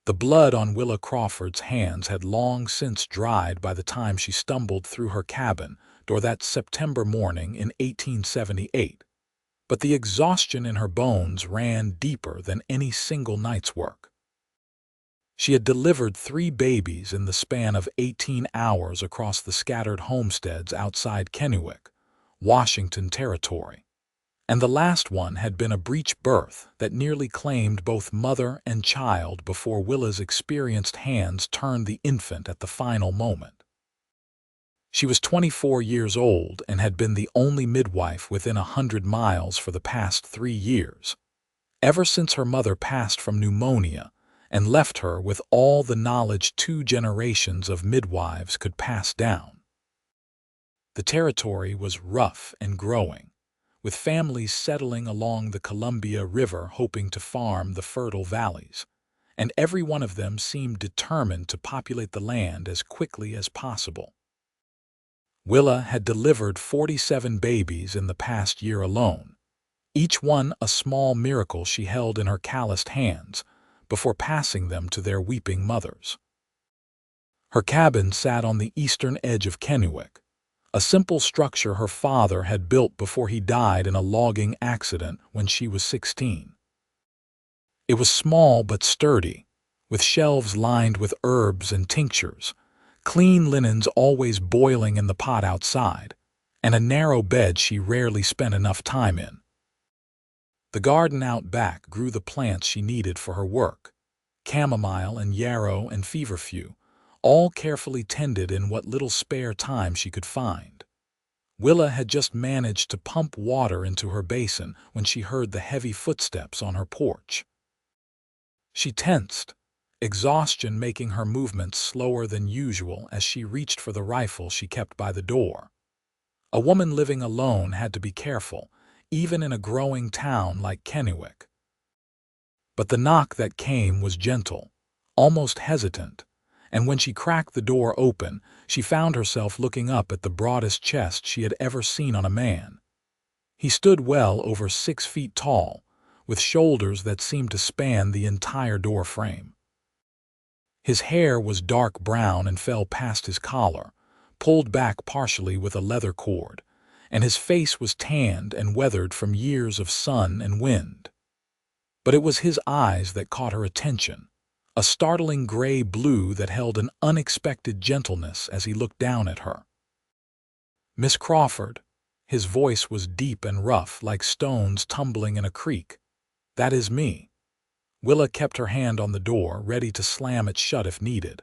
The blood on Willa Crawford's hands had long since dried by the time she stumbled through her cabin door that September morning in 1878, but the exhaustion in her bones ran deeper than any single night's work. She had delivered 3 babies in the span of 18 hours across the scattered homesteads outside Kennewick, Washington Territory, and the last one had been a breech birth that nearly claimed both mother and child before Willa's experienced hands turned the infant at the final moment. She was 24 years old and had been the only midwife within 100 miles for the past 3 years, ever since her mother passed from pneumonia and left her with all the knowledge 2 generations of midwives could pass down. The territory was rough and growing, with families settling along the Columbia River hoping to farm the fertile valleys, and every one of them seemed determined to populate the land as quickly as possible. Willa had delivered 47 babies in the past year alone, each one a small miracle she held in her calloused hands before passing them to their weeping mothers. Her cabin sat on the eastern edge of Kennewick, a simple structure her father had built before he died in a logging accident when she was 16. It was small but sturdy, with shelves lined with herbs and tinctures, clean linens always boiling in the pot outside, and a narrow bed she rarely spent enough time in. The garden out back grew the plants she needed for her work, chamomile and yarrow and feverfew, all carefully tended in what little spare time she could find. Willa had just managed to pump water into her basin when she heard the heavy footsteps on her porch. She tensed, exhaustion making her movements slower than usual as she reached for the rifle she kept by the door. A woman living alone had to be careful, even in a growing town like Kennewick. But the knock that came was gentle, almost hesitant, and when she cracked the door open, she found herself looking up at the broadest chest she had ever seen on a man. He stood well over 6 feet tall, with shoulders that seemed to span the entire door frame. His hair was dark brown and fell past his collar, pulled back partially with a leather cord, and his face was tanned and weathered from years of sun and wind. But it was his eyes that caught her attention, a startling gray blue that held an unexpected gentleness as he looked down at her. "Miss Crawford," his voice was deep and rough like stones tumbling in a creek. "That is me." Willa kept her hand on the door, ready to slam it shut if needed.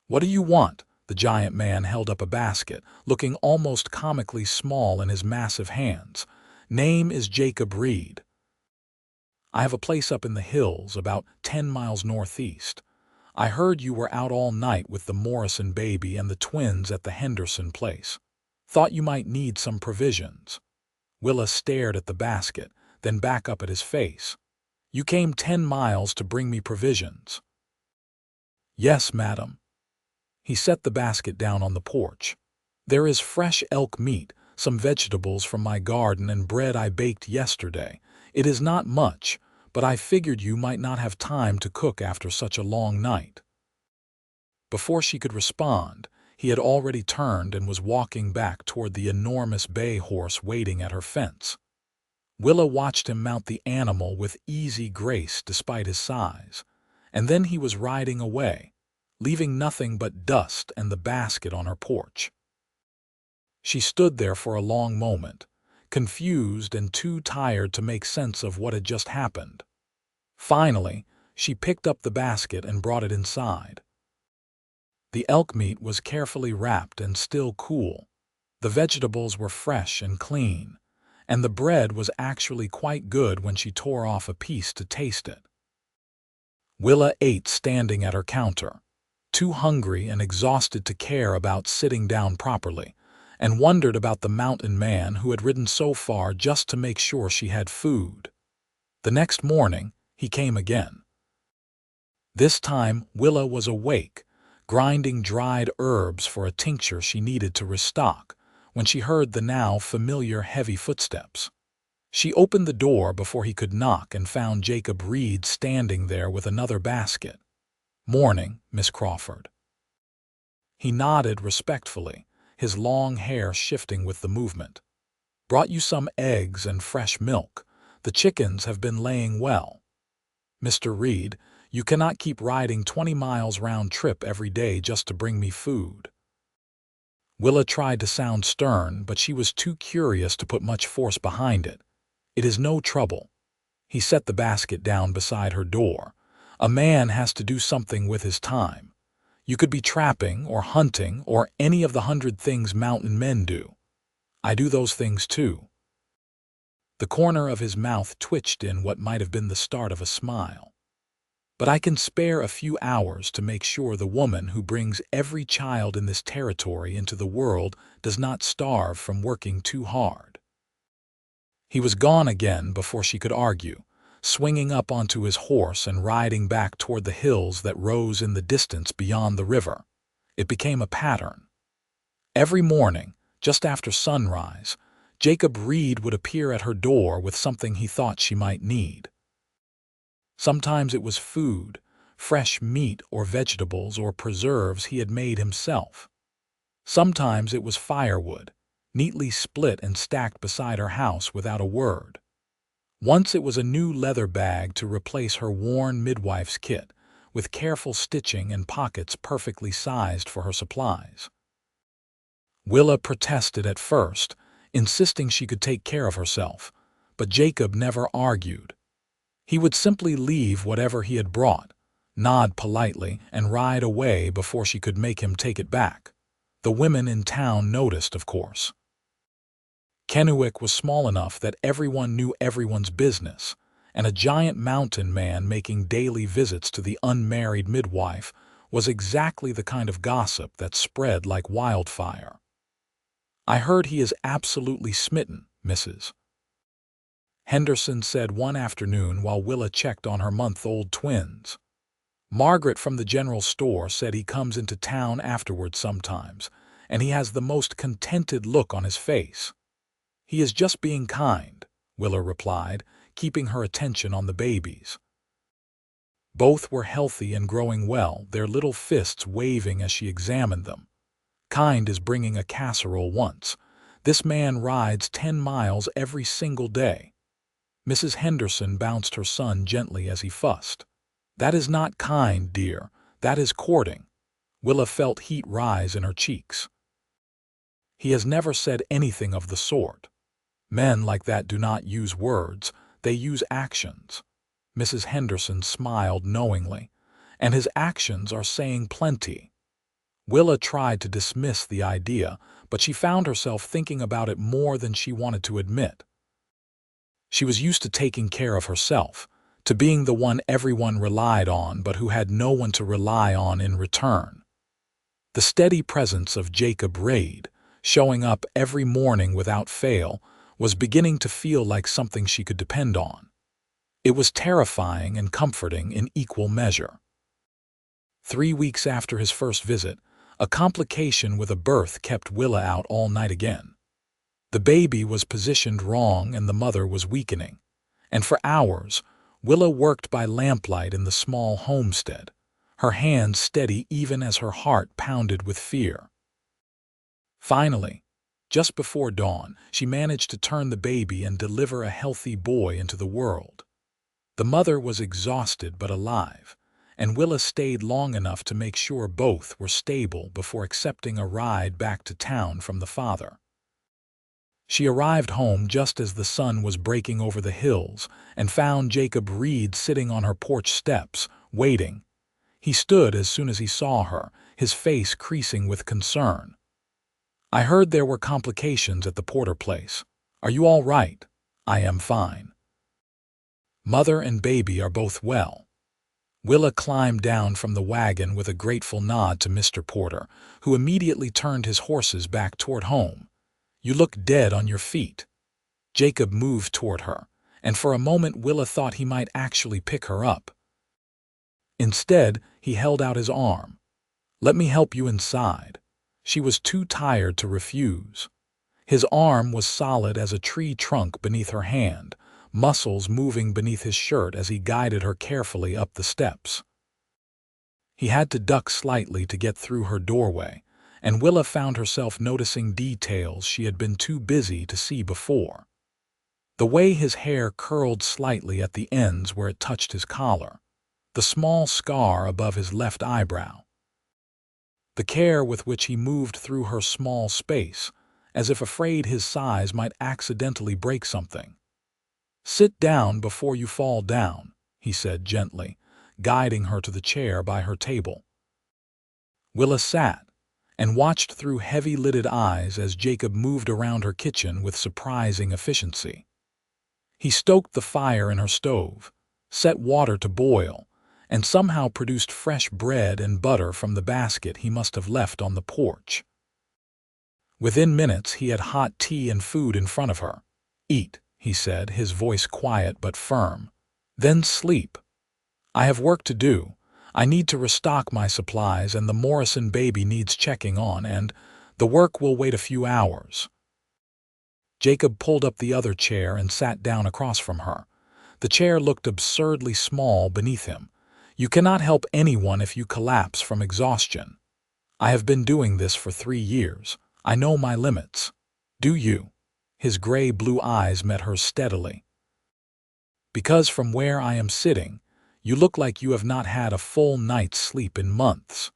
"What do you want?" The giant man held up a basket, looking almost comically small in his massive hands. "Name is Jacob Reed. I have a place up in the hills, about 10 miles northeast. I heard you were out all night with the Morrison baby and the twins at the Henderson place. Thought you might need some provisions." Willa stared at the basket, then back up at his face. "You came 10 miles to bring me provisions?" "Yes, madam." He set the basket down on the porch. "There is fresh elk meat, some vegetables from my garden, and bread I baked yesterday. It is not much, but I figured you might not have time to cook after such a long night." Before she could respond, he had already turned and was walking back toward the enormous bay horse waiting at her fence. Willa watched him mount the animal with easy grace despite his size, and then he was riding away, leaving nothing but dust and the basket on her porch. She stood there for a long moment, confused and too tired to make sense of what had just happened. Finally, she picked up the basket and brought it inside. The elk meat was carefully wrapped and still cool. The vegetables were fresh and clean, and the bread was actually quite good when she tore off a piece to taste it. Willa ate standing at her counter, too hungry and exhausted to care about sitting down properly, and wondered about the mountain man who had ridden so far just to make sure she had food. The next morning, he came again. This time, Willa was awake, grinding dried herbs for a tincture she needed to restock, when she heard the now familiar heavy footsteps. She opened the door before he could knock and found Jacob Reed standing there with another basket. "Morning, Miss Crawford." He nodded respectfully, his long hair shifting with the movement. "Brought you some eggs and fresh milk. The chickens have been laying well. Mr. Reed, you cannot keep riding 20 miles round trip every day just to bring me food." Willa tried to sound stern, but she was too curious to put much force behind it. "It is no trouble." He set the basket down beside her door. "A man has to do something with his time. You could be trapping or hunting or any of the 100 things mountain men do. I do those things too." The corner of his mouth twitched in what might have been the start of a smile. "But I can spare a few hours to make sure the woman who brings every child in this territory into the world does not starve from working too hard." He was gone again before she could argue, swinging up onto his horse and riding back toward the hills that rose in the distance beyond the river. It became a pattern. Every morning, just after sunrise, Jacob Reed would appear at her door with something he thought she might need. Sometimes it was food, fresh meat or vegetables or preserves he had made himself. Sometimes it was firewood, neatly split and stacked beside her house without a word. Once it was a new leather bag to replace her worn midwife's kit, with careful stitching and pockets perfectly sized for her supplies. Willa protested at first, insisting she could take care of herself, but Jacob never argued. He would simply leave whatever he had brought, nod politely, and ride away before she could make him take it back. The women in town noticed, of course. Kennewick was small enough that everyone knew everyone's business, and a giant mountain man making daily visits to the unmarried midwife was exactly the kind of gossip that spread like wildfire. "I heard he is absolutely smitten, Mrs. Henderson said one afternoon while Willa checked on her month-old twins. "Margaret from the general store said he comes into town afterward sometimes, and he has the most contented look on his face." "He is just being kind," Willa replied, keeping her attention on the babies. Both were healthy and growing well, their little fists waving as she examined them. "Kind is bringing a casserole once. This man rides 10 miles every single day." Mrs. Henderson bounced her son gently as he fussed. "That is not kind, dear. That is courting." Willa felt heat rise in her cheeks. "He has never said anything of the sort. Men like that do not use words, they use actions." Mrs. Henderson smiled knowingly. "And his actions are saying plenty." Willa tried to dismiss the idea, but she found herself thinking about it more than she wanted to admit. She was used to taking care of herself, to being the one everyone relied on but who had no one to rely on in return. The steady presence of Jacob Reed, showing up every morning without fail, was beginning to feel like something she could depend on. It was terrifying and comforting in equal measure. 3 weeks after his first visit, a complication with a birth kept Willa out all night again. The baby was positioned wrong and the mother was weakening, and for hours, Willa worked by lamplight in the small homestead, her hands steady even as her heart pounded with fear. Finally, just before dawn, she managed to turn the baby and deliver a healthy boy into the world. The mother was exhausted but alive, and Willa stayed long enough to make sure both were stable before accepting a ride back to town from the father. She arrived home just as the sun was breaking over the hills and found Jacob Reed sitting on her porch steps, waiting. He stood as soon as he saw her, his face creasing with concern. "I heard there were complications at the Porter place. Are you all right?" "I am fine. Mother and baby are both well." Willa climbed down from the wagon with a grateful nod to Mr. Porter, who immediately turned his horses back toward home. "You look dead on your feet." Jacob moved toward her, and for a moment Willa thought he might actually pick her up. Instead, he held out his arm. "Let me help you inside." She was too tired to refuse. His arm was solid as a tree trunk beneath her hand, muscles moving beneath his shirt as he guided her carefully up the steps. He had to duck slightly to get through her doorway, and Willa found herself noticing details she had been too busy to see before. The way his hair curled slightly at the ends where it touched his collar, the small scar above his left eyebrow, the care with which he moved through her small space, as if afraid his size might accidentally break something. "Sit down before you fall down," he said gently, guiding her to the chair by her table. Willa sat and watched through heavy-lidded eyes as Jacob moved around her kitchen with surprising efficiency. He stoked the fire in her stove, set water to boil, and somehow produced fresh bread and butter from the basket he must have left on the porch. Within minutes he had hot tea and food in front of her. "Eat," he said, his voice quiet but firm. "Then sleep. I have work to do. I need to restock my supplies, and the Morrison baby needs checking on, and the work will wait a few hours." Jacob pulled up the other chair and sat down across from her. The chair looked absurdly small beneath him. "You cannot help anyone if you collapse from exhaustion. I have been doing this for 3 years. I know my limits. Do you?" His gray-blue eyes met hers steadily. "Because from where I am sitting, you look like you have not had a full night's sleep in months."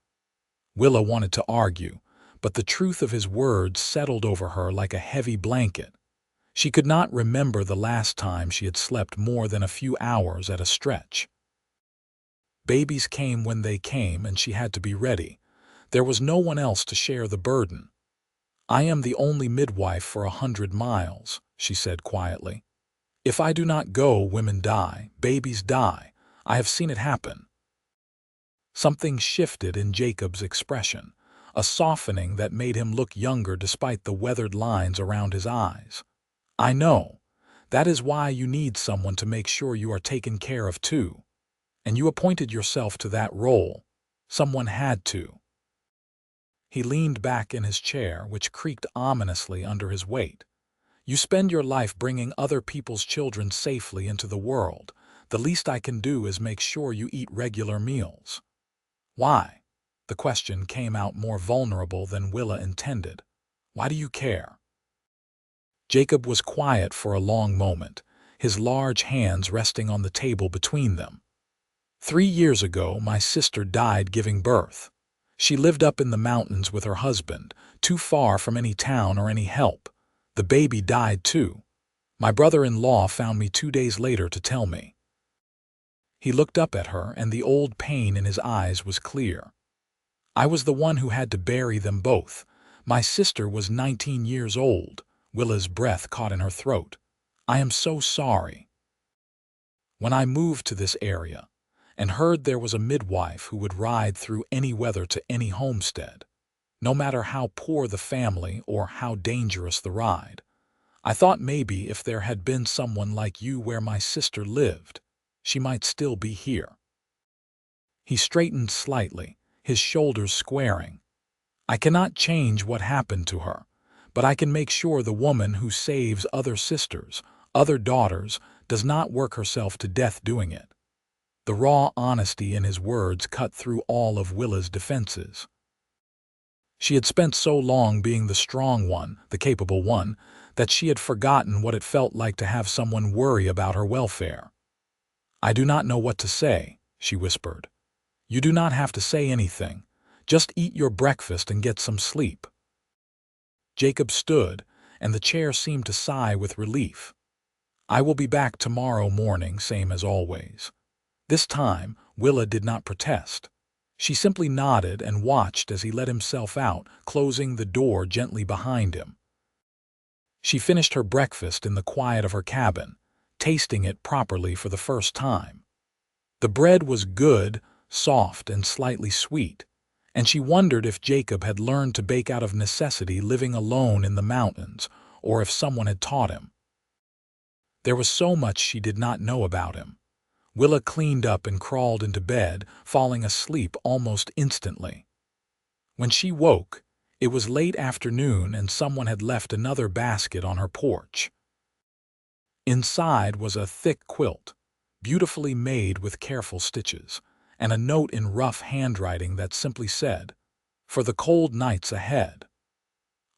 Willa wanted to argue, but the truth of his words settled over her like a heavy blanket. She could not remember the last time she had slept more than a few hours at a stretch. Babies came when they came, and she had to be ready. There was no one else to share the burden. "I am the only midwife for 100 miles, she said quietly. "If I do not go, women die, babies die. I have seen it happen." Something shifted in Jacob's expression, a softening that made him look younger despite the weathered lines around his eyes. "I know. That is why you need someone to make sure you are taken care of too. And you appointed yourself to that role. Someone had to." He leaned back in his chair, which creaked ominously under his weight. "You spend your life bringing other people's children safely into the world. The least I can do is make sure you eat regular meals." "Why?" The question came out more vulnerable than Willa intended. "Why do you care?" Jacob was quiet for a long moment, his large hands resting on the table between them. 3 years ago, my sister died giving birth. She lived up in the mountains with her husband, too far from any town or any help. The baby died too. My brother-in-law found me 2 days later to tell me." He looked up at her, and the old pain in his eyes was clear. "I was the one who had to bury them both. My sister was 19 years old." Willa's breath caught in her throat. "I am so sorry. When I moved to this area and heard there was a midwife who would ride through any weather to any homestead, no matter how poor the family or how dangerous the ride, I thought maybe if there had been someone like you where my sister lived, she might still be here." He straightened slightly, his shoulders squaring. "I cannot change what happened to her, but I can make sure the woman who saves other sisters, other daughters, does not work herself to death doing it." The raw honesty in his words cut through all of Willa's defenses. She had spent so long being the strong one, the capable one, that she had forgotten what it felt like to have someone worry about her welfare. "I do not know what to say," she whispered. "You do not have to say anything. Just eat your breakfast and get some sleep." Jacob stood, and the chair seemed to sigh with relief. "I will be back tomorrow morning, same as always." This time, Willa did not protest. She simply nodded and watched as he let himself out, closing the door gently behind him. She finished her breakfast in the quiet of her cabin, tasting it properly for the first time. The bread was good, soft, and slightly sweet, and she wondered if Jacob had learned to bake out of necessity living alone in the mountains, or if someone had taught him. There was so much she did not know about him. Willa cleaned up and crawled into bed, falling asleep almost instantly. When she woke, it was late afternoon and someone had left another basket on her porch. Inside was a thick quilt, beautifully made with careful stitches, and a note in rough handwriting that simply said, "For the cold nights ahead."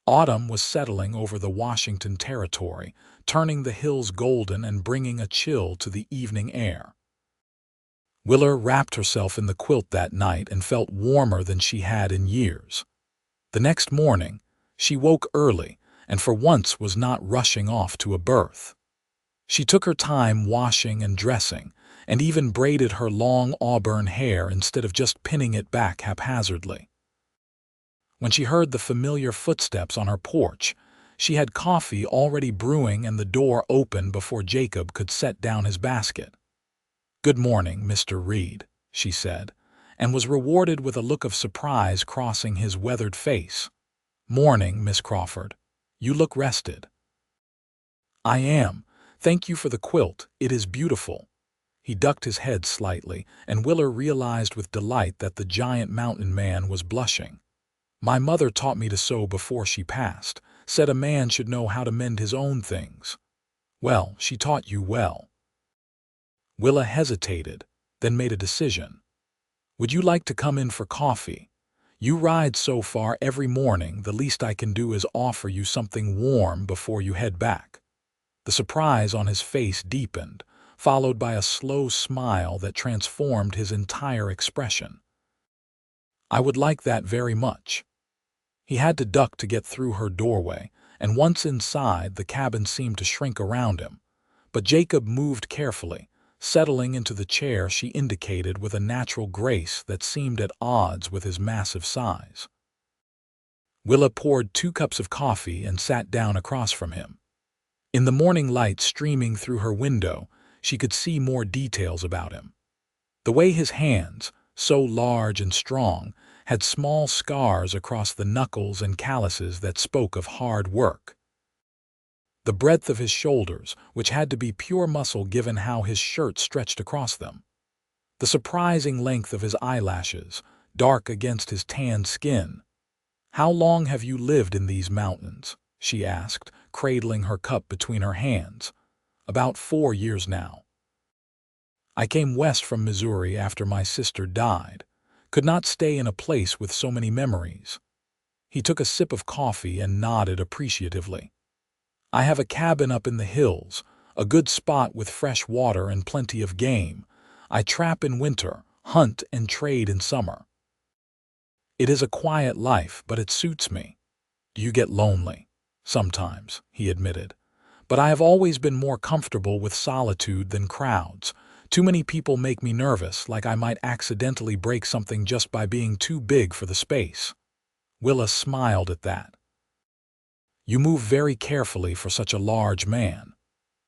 Autumn was settling over the Washington Territory, turning the hills golden and bringing a chill to the evening air. Willa wrapped herself in the quilt that night and felt warmer than she had in years. The next morning, she woke early and for once was not rushing off to a birth. She took her time washing and dressing, and even braided her long auburn hair instead of just pinning it back haphazardly. When she heard the familiar footsteps on her porch, she had coffee already brewing and the door open before Jacob could set down his basket. "Good morning, Mr. Reed," she said, and was rewarded with a look of surprise crossing his weathered face. "Morning, Miss Crawford. You look rested." "I am. Thank you for the quilt. It is beautiful." He ducked his head slightly, and Willa realized with delight that the giant mountain man was blushing. "My mother taught me to sew before she passed, said a man should know how to mend his own things." "Well, she taught you well." Willa hesitated, then made a decision. "Would you like to come in for coffee? You ride so far every morning, the least I can do is offer you something warm before you head back." The surprise on his face deepened, followed by a slow smile that transformed his entire expression. "I would like that very much." He had to duck to get through her doorway, and once inside, the cabin seemed to shrink around him. But Jacob moved carefully, settling into the chair she indicated with a natural grace that seemed at odds with his massive size. Willa poured 2 cups of coffee and sat down across from him. In the morning light streaming through her window, she could see more details about him. The way his hands, so large and strong, had small scars across the knuckles and calluses that spoke of hard work. The breadth of his shoulders, which had to be pure muscle given how his shirt stretched across them. The surprising length of his eyelashes, dark against his tanned skin. "How long have you lived in these mountains?" she asked, cradling her cup between her hands. "About 4 years now. I came west from Missouri after my sister died. Could not stay in a place with so many memories." He took a sip of coffee and nodded appreciatively. "I have a cabin up in the hills, a good spot with fresh water and plenty of game. I trap in winter, hunt and trade in summer. It is a quiet life, but it suits me." "Do you get lonely?" "Sometimes," he admitted. "But I have always been more comfortable with solitude than crowds. Too many people make me nervous, like I might accidentally break something just by being too big for the space." Willa smiled at that. "You move very carefully for such a large man."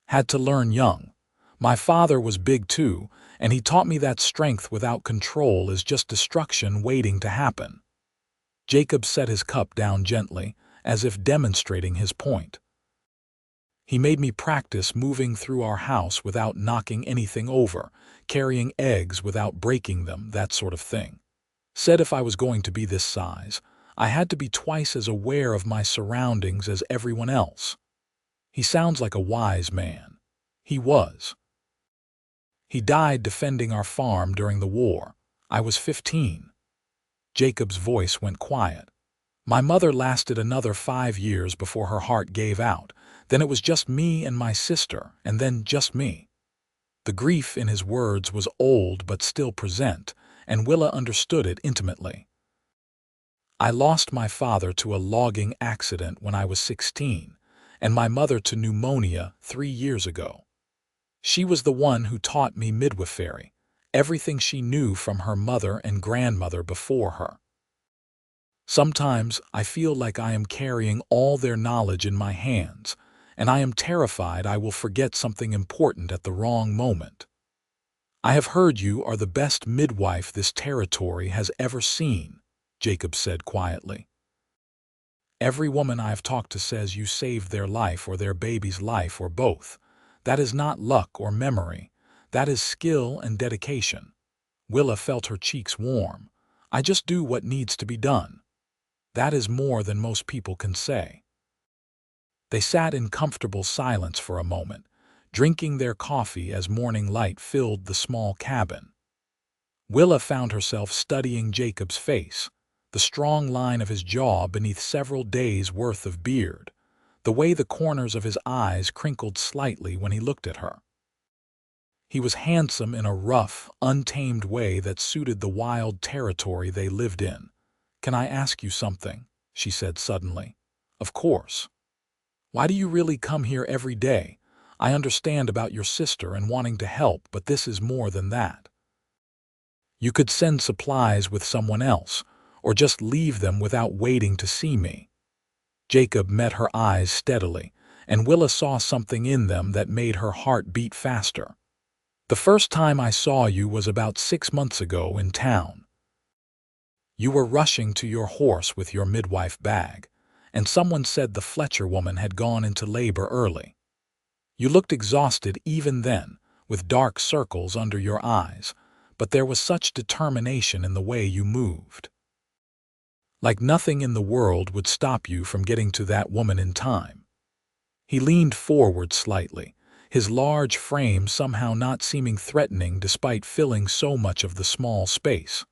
"Had to learn young. My father was big too, and he taught me that strength without control is just destruction waiting to happen." Jacob set his cup down gently, as if demonstrating his point. "He made me practice moving through our house without knocking anything over, carrying eggs without breaking them, that sort of thing. Said if I was going to be this size, I had to be twice as aware of my surroundings as everyone else." He sounds like a wise man. He was. "He died defending our farm during the war. I was 15. Jacob's voice went quiet. "My mother lasted another 5 years before her heart gave out. Then it was just me and my sister, and then just me." The grief in his words was old but still present, and Willa understood it intimately. "I lost my father to a logging accident when I was 16, and my mother to pneumonia 3 years ago. She was the one who taught me midwifery, everything she knew from her mother and grandmother before her. Sometimes I feel like I am carrying all their knowledge in my hands, and I am terrified I will forget something important at the wrong moment. I have heard you are the best midwife this territory has ever seen," Jacob said quietly. "Every woman I have talked to says you saved their life or their baby's life or both. That is not luck or memory. That is skill and dedication." Willa felt her cheeks warm. "I just do what needs to be done. That is more than most people can say." They sat in comfortable silence for a moment, drinking their coffee as morning light filled the small cabin. Willa found herself studying Jacob's face, the strong line of his jaw beneath several days' worth of beard, the way the corners of his eyes crinkled slightly when he looked at her. He was handsome in a rough, untamed way that suited the wild territory they lived in. "Can I ask you something?" she said suddenly. "Of course. Why do you really come here every day? I understand about your sister and wanting to help, but this is more than that. You could send supplies with someone else, or just leave them without waiting to see me." Jacob met her eyes steadily, and Willa saw something in them that made her heart beat faster. "The first time I saw you was about 6 months ago in town. You were rushing to your horse with your midwife bag, and someone said the Fletcher woman had gone into labor early. You looked exhausted even then, with dark circles under your eyes, but there was such determination in the way you moved. Like nothing in the world would stop you from getting to that woman in time." He leaned forward slightly, his large frame somehow not seeming threatening despite filling so much of the small space.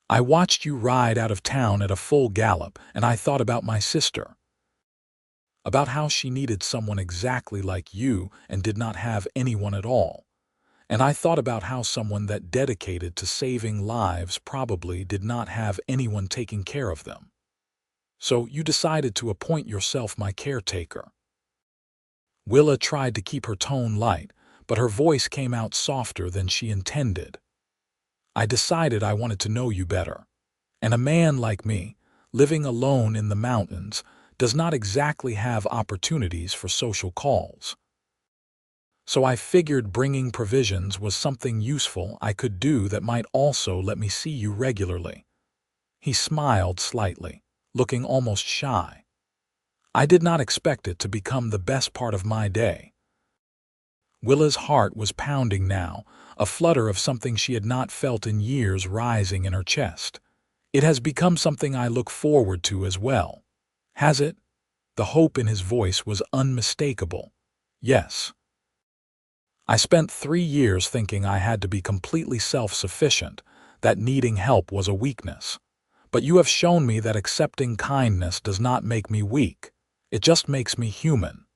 "I watched you ride out of town at a full gallop, and I thought about my sister. About how she needed someone exactly like you and did not have anyone at all. And I thought about how someone that dedicated to saving lives probably did not have anyone taking care of them. So you decided to appoint yourself my caretaker." Willa tried to keep her tone light, but her voice came out softer than she intended. "I decided I wanted to know you better. And a man like me, living alone in the mountains, does not exactly have opportunities for social calls. So I figured bringing provisions was something useful I could do that might also let me see you regularly." He smiled slightly, looking almost shy. "I did not expect it to become the best part of my day." Willa's heart was pounding now, a flutter of something she had not felt in years rising in her chest. "It has become something I look forward to as well." "Has it?" The hope in his voice was unmistakable. "Yes. I spent 3 years thinking I had to be completely self-sufficient, that needing help was a weakness. But you have shown me that accepting kindness does not make me weak. It just makes me human."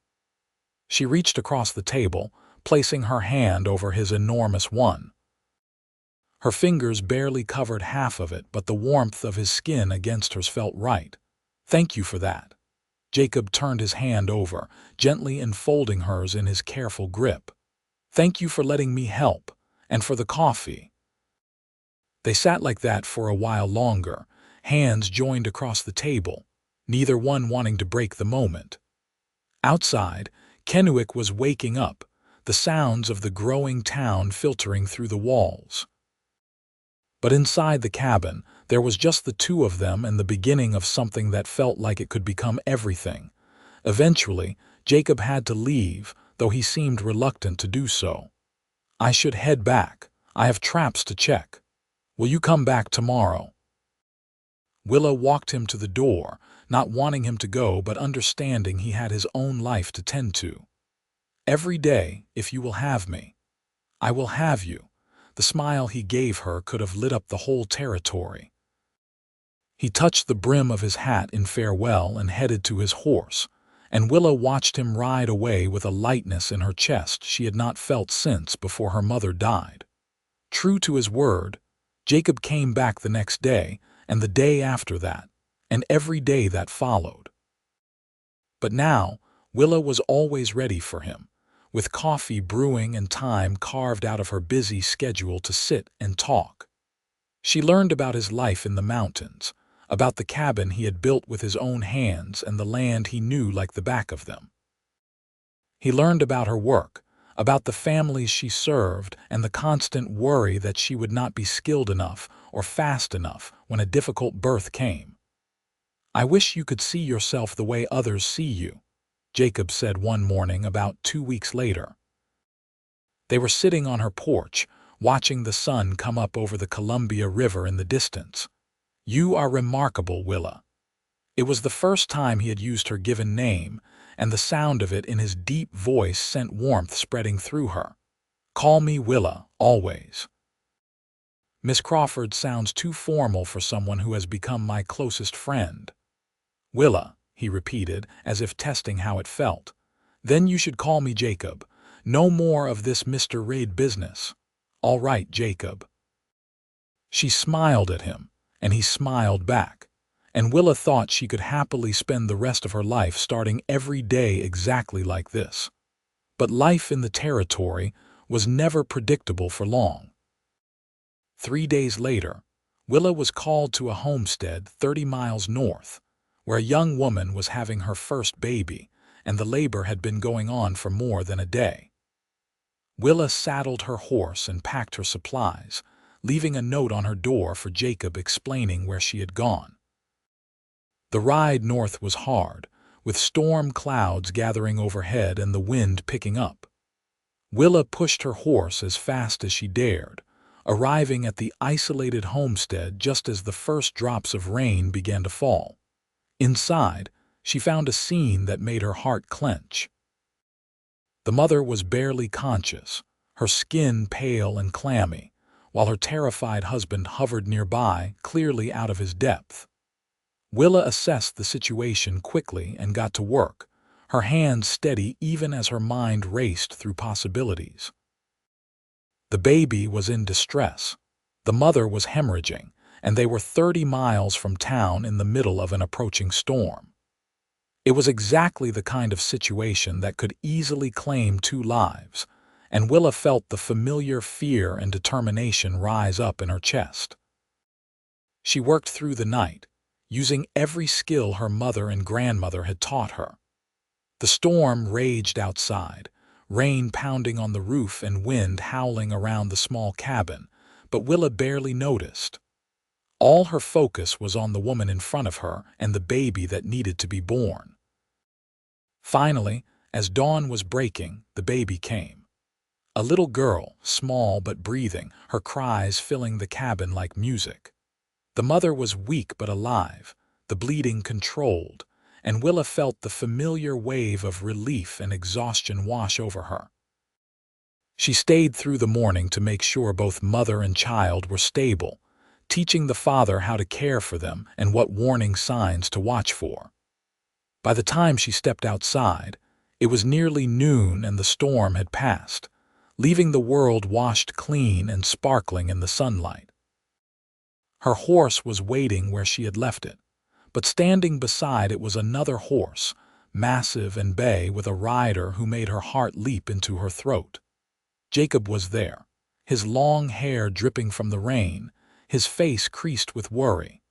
She reached across the table, placing her hand over his enormous one. Her fingers barely covered half of it, but the warmth of his skin against hers felt right. "Thank you for that." Jacob turned his hand over, gently enfolding hers in his careful grip. "Thank you for letting me help, and for the coffee." They sat like that for a while longer, hands joined across the table, neither one wanting to break the moment. Outside, Kennewick was waking up, the sounds of the growing town filtering through the walls. But inside the cabin, there was just the two of them and the beginning of something that felt like it could become everything. Eventually, Jacob had to leave, though he seemed reluctant to do so. "I should head back. I have traps to check. Will you come back tomorrow?" Willa walked him to the door, not wanting him to go but understanding he had his own life to tend to. "Every day, if you will have me." "I will have you." The smile he gave her could have lit up the whole territory. He touched the brim of his hat in farewell and headed to his horse, and Willa watched him ride away with a lightness in her chest she had not felt since before her mother died. True to his word, Jacob came back the next day, and the day after that, and every day that followed. But now, Willa was always ready for him, with coffee brewing and time carved out of her busy schedule to sit and talk. She learned about his life in the mountains, about the cabin he had built with his own hands and the land he knew like the back of them. He learned about her work, about the families she served and the constant worry that she would not be skilled enough or fast enough when a difficult birth came. "I wish you could see yourself the way others see you," Jacob said one morning about 2 weeks later. They were sitting on her porch, watching the sun come up over the Columbia River in the distance. "You are remarkable, Willa." It was the first time he had used her given name, and the sound of it in his deep voice sent warmth spreading through her. "Call me Willa, always." Miss Crawford sounds too formal for someone who has become my closest friend. Willa, he repeated, as if testing how it felt. Then you should call me Jacob. No more of this Mr. Reid business. All right, Jacob. She smiled at him, and he smiled back, and Willa thought she could happily spend the rest of her life starting every day exactly like this. But life in the territory was never predictable for long. 3 days later, Willa was called to a homestead 30 miles north, where a young woman was having her first baby, and the labor had been going on for more than a day. Willa saddled her horse and packed her supplies, leaving a note on her door for Jacob explaining where she had gone. The ride north was hard, with storm clouds gathering overhead and the wind picking up. Willa pushed her horse as fast as she dared, arriving at the isolated homestead just as the first drops of rain began to fall. Inside, she found a scene that made her heart clench. The mother was barely conscious, her skin pale and clammy, while her terrified husband hovered nearby, clearly out of his depth. Willa assessed the situation quickly and got to work, her hands steady even as her mind raced through possibilities. The baby was in distress. The mother was hemorrhaging, and they were 30 miles from town in the middle of an approaching storm. It was exactly the kind of situation that could easily claim 2 lives, and Willa felt the familiar fear and determination rise up in her chest. She worked through the night, using every skill her mother and grandmother had taught her. The storm raged outside, rain pounding on the roof and wind howling around the small cabin, but Willa barely noticed. All her focus was on the woman in front of her and the baby that needed to be born. Finally, as dawn was breaking, the baby came. A little girl, small but breathing, her cries filling the cabin like music. The mother was weak but alive, the bleeding controlled, and Willa felt the familiar wave of relief and exhaustion wash over her. She stayed through the morning to make sure both mother and child were stable, teaching the father how to care for them and what warning signs to watch for. By the time she stepped outside, it was nearly noon and the storm had passed, leaving the world washed clean and sparkling in the sunlight. Her horse was waiting where she had left it, but standing beside it was another horse, massive and bay with a rider who made her heart leap into her throat. Jacob was there, his long hair dripping from the rain, his face creased with worry.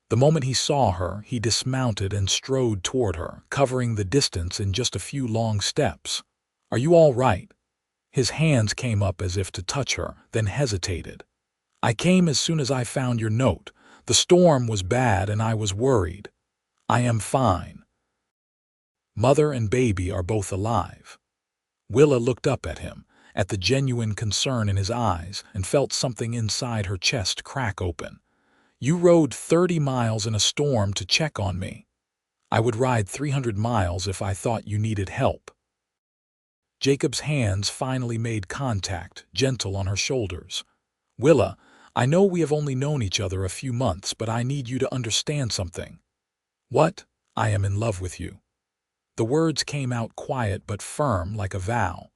The moment he saw her, he dismounted and strode toward her, covering the distance in just a few long steps. "Are you all right?" His hands came up as if to touch her, then hesitated. "I came as soon as I found your note. The storm was bad and I was worried. I am fine. Mother and baby are both alive." Willa looked up at him, at the genuine concern in his eyes, and felt something inside her chest crack open. "You rode 30 miles in a storm to check on me. I would ride 300 miles if I thought you needed help." Jacob's hands finally made contact, gentle on her shoulders. "Willa, I know we have only known each other a few months, but I need you to understand something." "What?" "I am in love with you." The words came out quiet but firm, like a vow.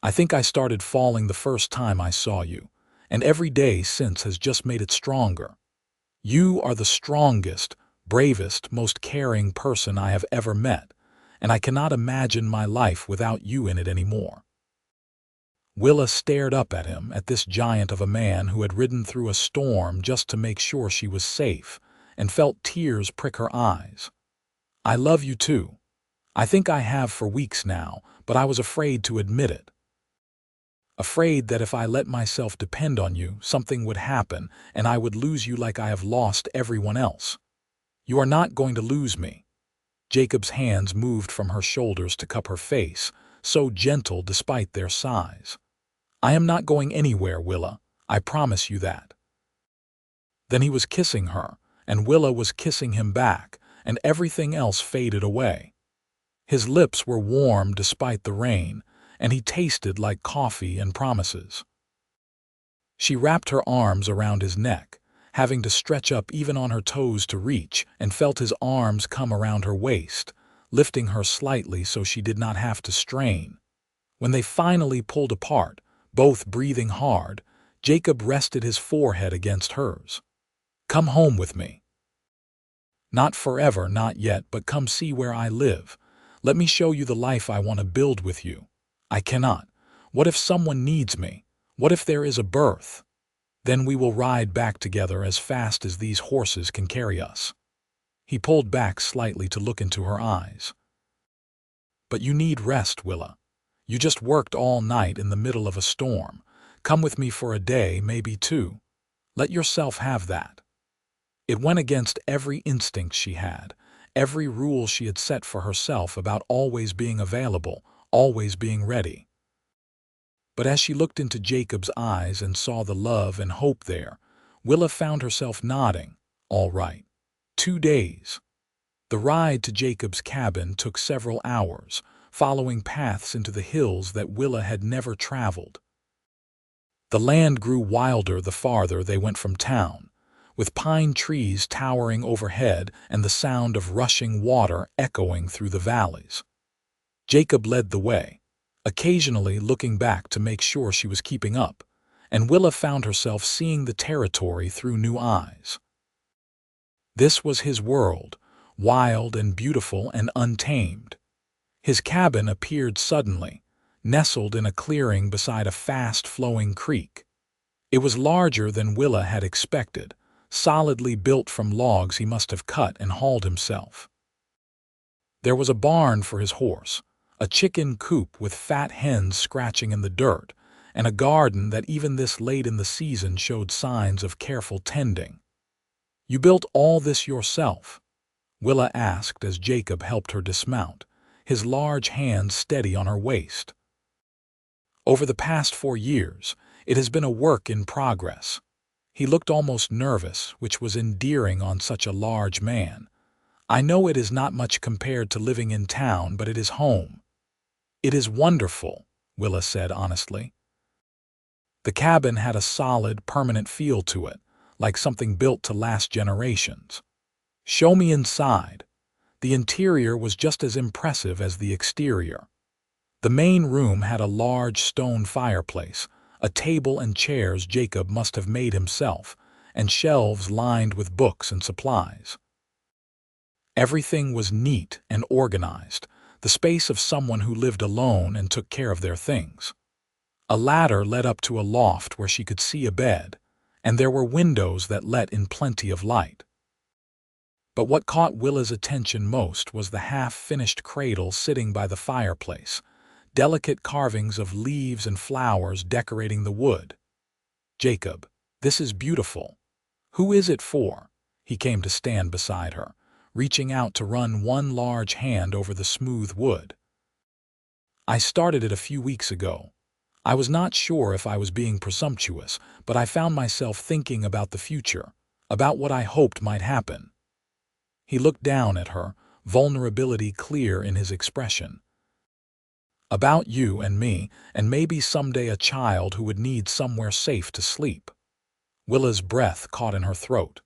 "I think I started falling the first time I saw you, and every day since has just made it stronger. You are the strongest, bravest, most caring person I have ever met, and I cannot imagine my life without you in it anymore." Willa stared up at him, at this giant of a man who had ridden through a storm just to make sure she was safe, and felt tears prick her eyes. "I love you too. I think I have for weeks now, but I was afraid to admit it. Afraid that if I let myself depend on you, something would happen and I would lose you like I have lost everyone else. You are not going to lose me." Jacob's hands moved from her shoulders to cup her face, so gentle despite their size. "I am not going anywhere, Willa. I promise you that." Then he was kissing her, and Willa was kissing him back, and everything else faded away. His lips were warm despite the rain, and he tasted like coffee and promises. She wrapped her arms around his neck, having to stretch up even on her toes to reach, and felt his arms come around her waist, lifting her slightly so she did not have to strain. When they finally pulled apart, both breathing hard, Jacob rested his forehead against hers. "Come home with me. Not forever, not yet, but come see where I live. Let me show you the life I want to build with you. I cannot. What if someone needs me? What if there is a birth? Then we will ride back together as fast as these horses can carry us." He pulled back slightly to look into her eyes. "But you need rest, Willa. You just worked all night in the middle of a storm. Come with me for a day, maybe two. Let yourself have that." It went against every instinct she had, every rule she had set for herself about always being available, always being ready. But as she looked into Jacob's eyes and saw the love and hope there, Willa found herself nodding. All right. 2 days. The ride to Jacob's cabin took several hours, following paths into the hills that Willa had never traveled. The land grew wilder the farther they went from town, with pine trees towering overhead and the sound of rushing water echoing through the valleys. Jacob led the way, occasionally looking back to make sure she was keeping up, and Willa found herself seeing the territory through new eyes. This was his world, wild and beautiful and untamed. His cabin appeared suddenly, nestled in a clearing beside a fast-flowing creek. It was larger than Willa had expected, solidly built from logs he must have cut and hauled himself. There was a barn for his horse, a chicken coop with fat hens scratching in the dirt, and a garden that even this late in the season showed signs of careful tending. "You built all this yourself?" Willa asked as Jacob helped her dismount, his large hands steady on her waist. "Over the past 4 years, it has been a work in progress." He looked almost nervous, which was endearing on such a large man. "I know it is not much compared to living in town, but it is home." "It is wonderful," Willa said honestly. The cabin had a solid, permanent feel to it, like something built to last generations. "Show me inside." The interior was just as impressive as the exterior. The main room had a large stone fireplace, a table and chairs Jacob must have made himself, and shelves lined with books and supplies. Everything was neat and organized, the space of someone who lived alone and took care of their things. A ladder led up to a loft where she could see a bed, and there were windows that let in plenty of light. But what caught Willa's attention most was the half-finished cradle sitting by the fireplace, delicate carvings of leaves and flowers decorating the wood. "Jacob, this is beautiful. Who is it for?" He came to stand beside her, reaching out to run one large hand over the smooth wood. "I started it a few weeks ago. I was not sure if I was being presumptuous, but I found myself thinking about the future, about what I hoped might happen." He looked down at her, vulnerability clear in his expression. "About you and me, and maybe someday a child who would need somewhere safe to sleep." Willa's breath caught in her throat.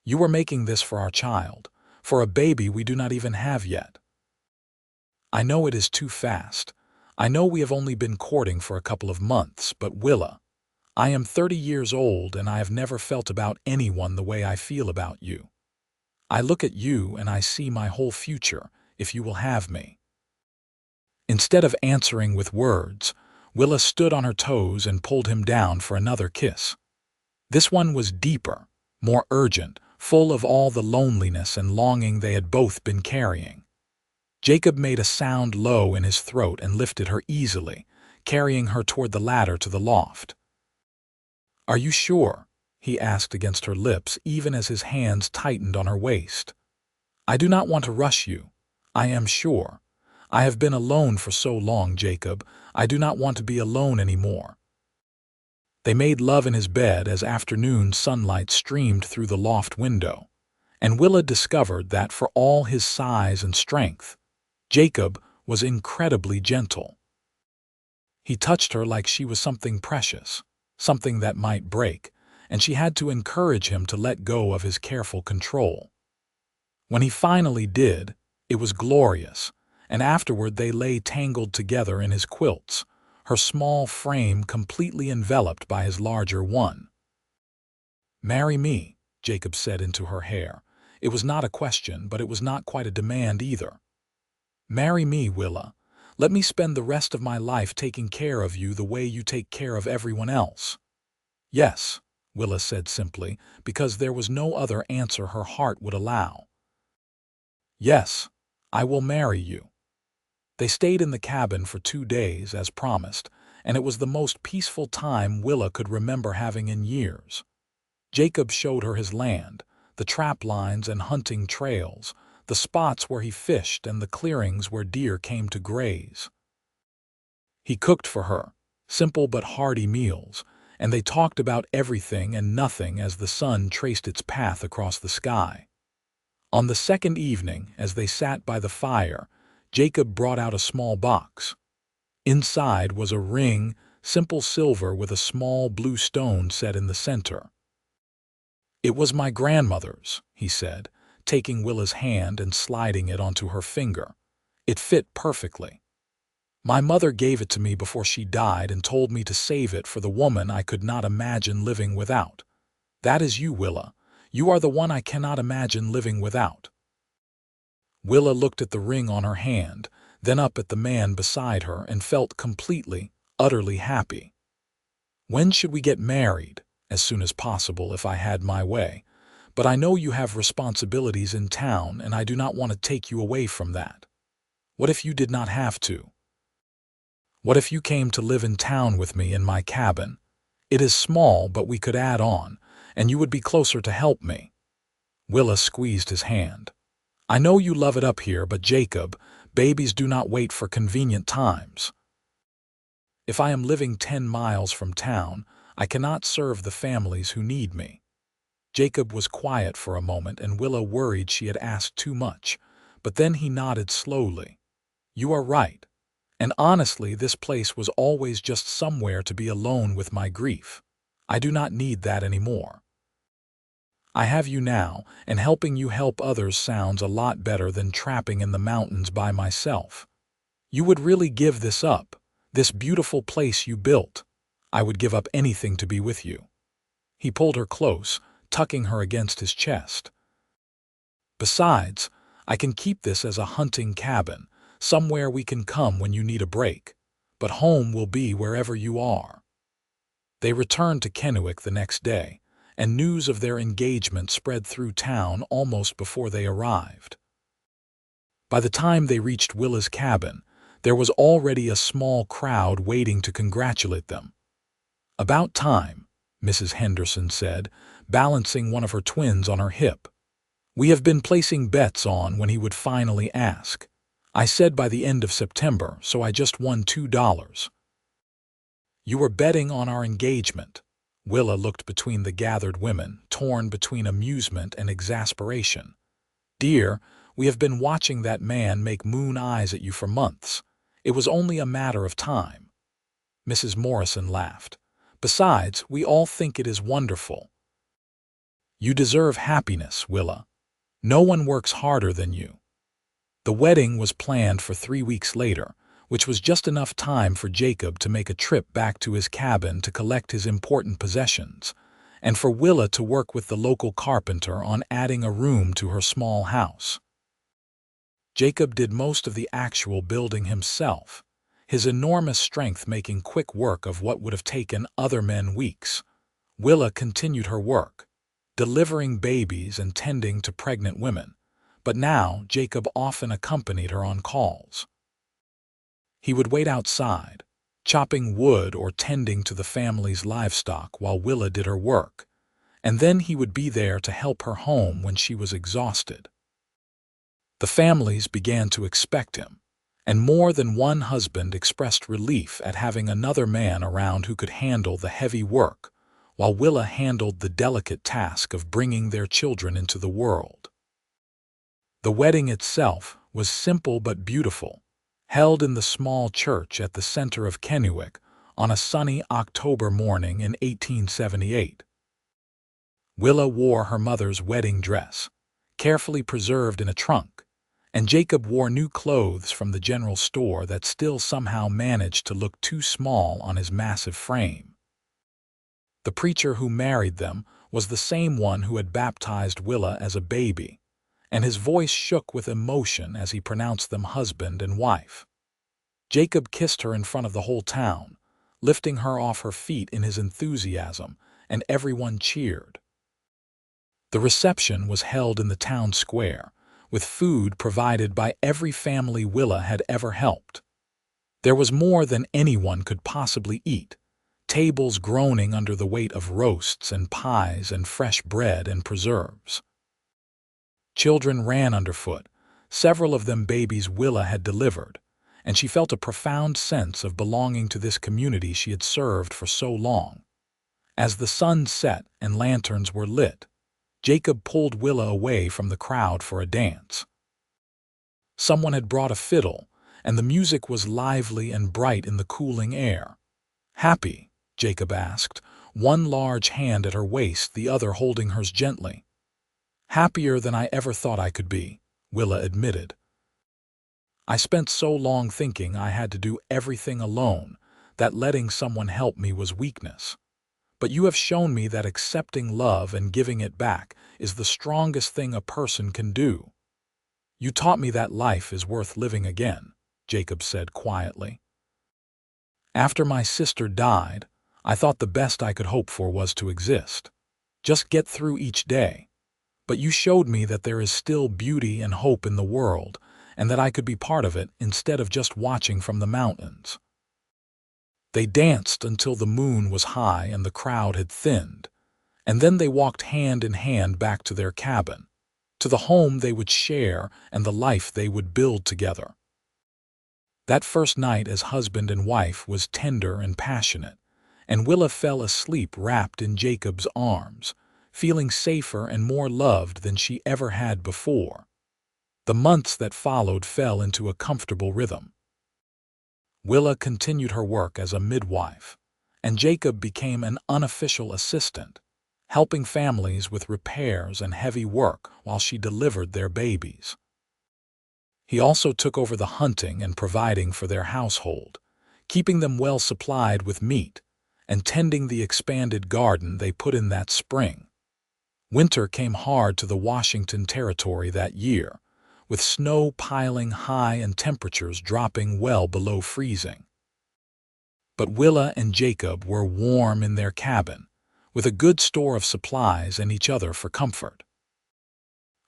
"You were making this for our child, for a baby we do not even have yet." "I know it is too fast. I know we have only been courting for a couple of months, but Willa, I am 30 years old and I have never felt about anyone the way I feel about you. I look at you and I see my whole future, if you will have me." Instead of answering with words, Willa stood on her toes and pulled him down for another kiss. This one was deeper, more urgent, full of all the loneliness and longing they had both been carrying. Jacob made a sound low in his throat and lifted her easily, carrying her toward the ladder to the loft. "Are you sure?" he asked against her lips, even as his hands tightened on her waist. "I do not want to rush you. I am sure. I have been alone for so long, Jacob. I do not want to be alone anymore." They made love in his bed as afternoon sunlight streamed through the loft window, and Willa discovered that for all his size and strength, Jacob was incredibly gentle. He touched her like she was something precious. something that might break, and she had to encourage him to let go of his careful control. When he finally did, it was glorious, and afterward they lay tangled together in his quilts, her small frame completely enveloped by his larger one. "Marry me," Jacob said into her hair. It was not a question, but it was not quite a demand either. "Marry me, Willa. Let me spend the rest of my life taking care of you the way you take care of everyone else." "Yes," Willa said simply, because there was no other answer her heart would allow. "Yes, I will marry you." They stayed in the cabin for 2 days, as promised, and it was the most peaceful time Willa could remember having in years. Jacob showed her his land, the trap lines and hunting trails, the spots where he fished and the clearings where deer came to graze. He cooked for her, simple but hearty meals, and they talked about everything and nothing as the sun traced its path across the sky. On the second evening, as they sat by the fire, Jacob brought out a small box. Inside was a ring, simple silver with a small blue stone set in the center. "It was my grandmother's," he said, taking Willa's hand and sliding it onto her finger. "It fit perfectly. My mother gave it to me before she died and told me to save it for the woman I could not imagine living without. That is you, Willa. You are the one I cannot imagine living without." Willa looked at the ring on her hand, then up at the man beside her, and felt completely, utterly happy. "When should we get married?" "As soon as possible if I had my way. But I know you have responsibilities in town, and I do not want to take you away from that. What if you did not have to? What if you came to live in town with me in my cabin? It is small, but we could add on, and you would be closer to help me." Willa squeezed his hand. "I know you love it up here, but Jacob, babies do not wait for convenient times. If I am living 10 miles from town, I cannot serve the families who need me." Jacob was quiet for a moment, and Willa worried she had asked too much, but then he nodded slowly. "You are right. And honestly, this place was always just somewhere to be alone with my grief. I do not need that anymore. I have you now, and helping you help others sounds a lot better than trapping in the mountains by myself. You would really give this up, this beautiful place you built. I would give up anything to be with you." He pulled her close, tucking her against his chest. "Besides, I can keep this as a hunting cabin, somewhere we can come when you need a break. But home will be wherever you are." They returned to Kennewick the next day, and news of their engagement spread through town almost before they arrived. By the time they reached Willa's cabin, there was already a small crowd waiting to congratulate them. "About time," Mrs. Henderson said, balancing one of her twins on her hip. "We have been placing bets on when he would finally ask. I said by the end of September, so I just won $2. "You were betting on our engagement." Willa looked between the gathered women, torn between amusement and exasperation. "Dear, we have been watching that man make moon eyes at you for months. It was only a matter of time." Mrs. Morrison laughed. "Besides, we all think it is wonderful. You deserve happiness, Willa. No one works harder than you." The wedding was planned for 3 weeks later, which was just enough time for Jacob to make a trip back to his cabin to collect his important possessions, and for Willa to work with the local carpenter on adding a room to her small house. Jacob did most of the actual building himself, his enormous strength making quick work of what would have taken other men weeks. Willa continued her work, delivering babies and tending to pregnant women, but now Jacob often accompanied her on calls. He would wait outside, chopping wood or tending to the family's livestock while Willa did her work, and then he would be there to help her home when she was exhausted. The families began to expect him, and more than one husband expressed relief at having another man around who could handle the heavy work, while Willa handled the delicate task of bringing their children into the world. The wedding itself was simple but beautiful, held in the small church at the center of Kennewick on a sunny October morning in 1878. Willa wore her mother's wedding dress, carefully preserved in a trunk, and Jacob wore new clothes from the general store that still somehow managed to look too small on his massive frame. The preacher who married them was the same one who had baptized Willa as a baby, and his voice shook with emotion as he pronounced them husband and wife. Jacob kissed her in front of the whole town, lifting her off her feet in his enthusiasm, and everyone cheered. The reception was held in the town square, with food provided by every family Willa had ever helped. There was more than anyone could possibly eat, tables groaning under the weight of roasts and pies and fresh bread and preserves. Children ran underfoot, several of them babies Willa had delivered, and she felt a profound sense of belonging to this community she had served for so long. As the sun set and lanterns were lit, Jacob pulled Willa away from the crowd for a dance. Someone had brought a fiddle, and the music was lively and bright in the cooling air. "Happy?" Jacob asked, one large hand at her waist, the other holding hers gently. "Happier than I ever thought I could be," Willa admitted. "I spent so long thinking I had to do everything alone, that letting someone help me was weakness. But you have shown me that accepting love and giving it back is the strongest thing a person can do. You taught me that life is worth living again," Jacob said quietly. "After my sister died, I thought the best I could hope for was to exist. Just get through each day. But you showed me that there is still beauty and hope in the world, and that I could be part of it instead of just watching from the mountains." They danced until the moon was high and the crowd had thinned, and then they walked hand in hand back to their cabin, to the home they would share and the life they would build together. That first night as husband and wife was tender and passionate, and Willa fell asleep wrapped in Jacob's arms, feeling safer and more loved than she ever had before. The months that followed fell into a comfortable rhythm. Willa continued her work as a midwife, and Jacob became an unofficial assistant, helping families with repairs and heavy work while she delivered their babies. He also took over the hunting and providing for their household, keeping them well supplied with meat and tending the expanded garden they put in that spring. Winter came hard to the Washington Territory that year, with snow piling high and temperatures dropping well below freezing. But Willa and Jacob were warm in their cabin, with a good store of supplies and each other for comfort.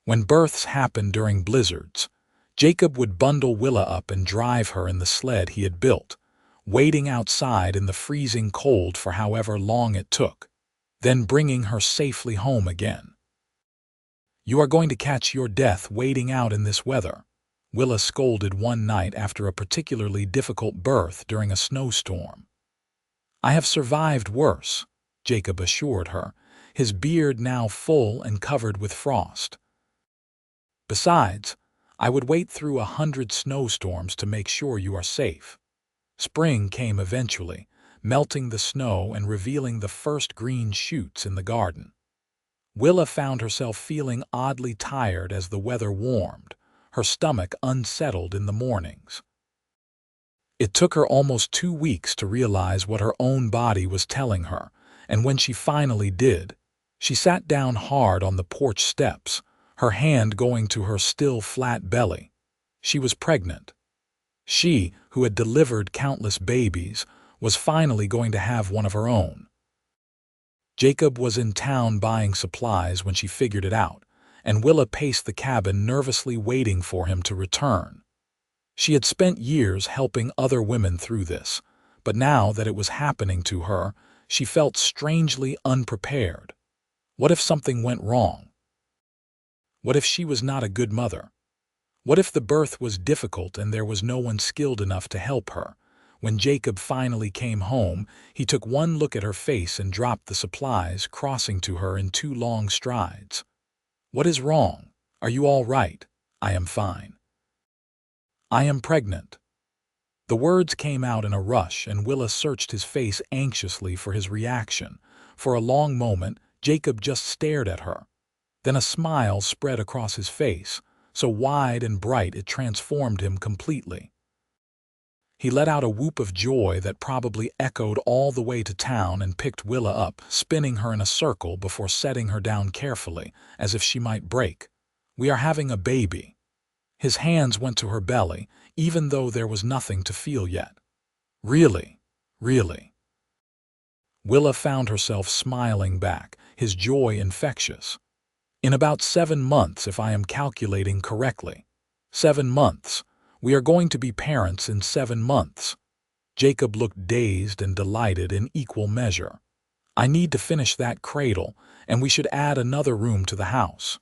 When births happened during blizzards, Jacob would bundle Willa up and drive her in the sled he had built, waiting outside in the freezing cold for however long it took, then bringing her safely home again. "You are going to catch your death waiting out in this weather," Willa scolded one night after a particularly difficult birth during a snowstorm. "I have survived worse," Jacob assured her, his beard now full and covered with frost. "Besides, I would wait through 100 snowstorms to make sure you are safe." Spring came eventually, melting the snow and revealing the first green shoots in the garden. Willa found herself feeling oddly tired as the weather warmed, her stomach unsettled in the mornings. It took her almost 2 weeks to realize what her own body was telling her, and when she finally did, she sat down hard on the porch steps, her hand going to her still flat belly. She was pregnant. She, who had delivered countless babies, was finally going to have one of her own. Jacob was in town buying supplies when she figured it out, and Willa paced the cabin nervously waiting for him to return. She had spent years helping other women through this, but now that it was happening to her, she felt strangely unprepared. What if something went wrong? What if she was not a good mother? What if the birth was difficult and there was no one skilled enough to help her? When Jacob finally came home, he took one look at her face and dropped the supplies, crossing to her in 2 long strides. "What is wrong? Are you all right?" "I am fine." "I am pregnant." The words came out in a rush, and Willa searched his face anxiously for his reaction. For a long moment, Jacob just stared at her. Then a smile spread across his face, so wide and bright it transformed him completely. He let out a whoop of joy that probably echoed all the way to town and picked Willa up, spinning her in a circle before setting her down carefully, as if she might break. "We are having a baby." His hands went to her belly, even though there was nothing to feel yet. "Really? Really?" Willa found herself smiling back, his joy infectious. "In about 7 months, if I am calculating correctly. 7 months. We are going to be parents in 7 months." Jacob looked dazed and delighted in equal measure. "I need to finish that cradle, and we should add another room to the house.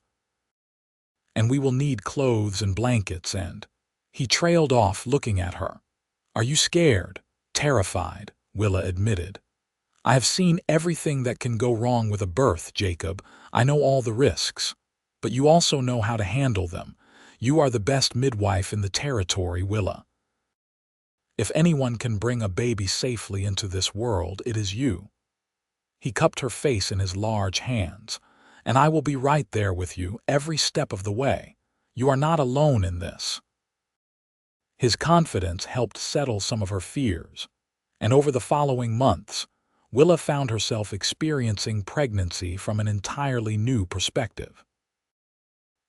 And we will need clothes and blankets and—" He trailed off, looking at her. "Are you scared?" "Terrified," Willa admitted. "I have seen everything that can go wrong with a birth, Jacob. I know all the risks. But you also know how to handle them. You are the best midwife in the territory, Willa. If anyone can bring a baby safely into this world, it is you." He cupped her face in his large hands. "And I will be right there with you every step of the way. You are not alone in this." His confidence helped settle some of her fears, and over the following months, Willa found herself experiencing pregnancy from an entirely new perspective.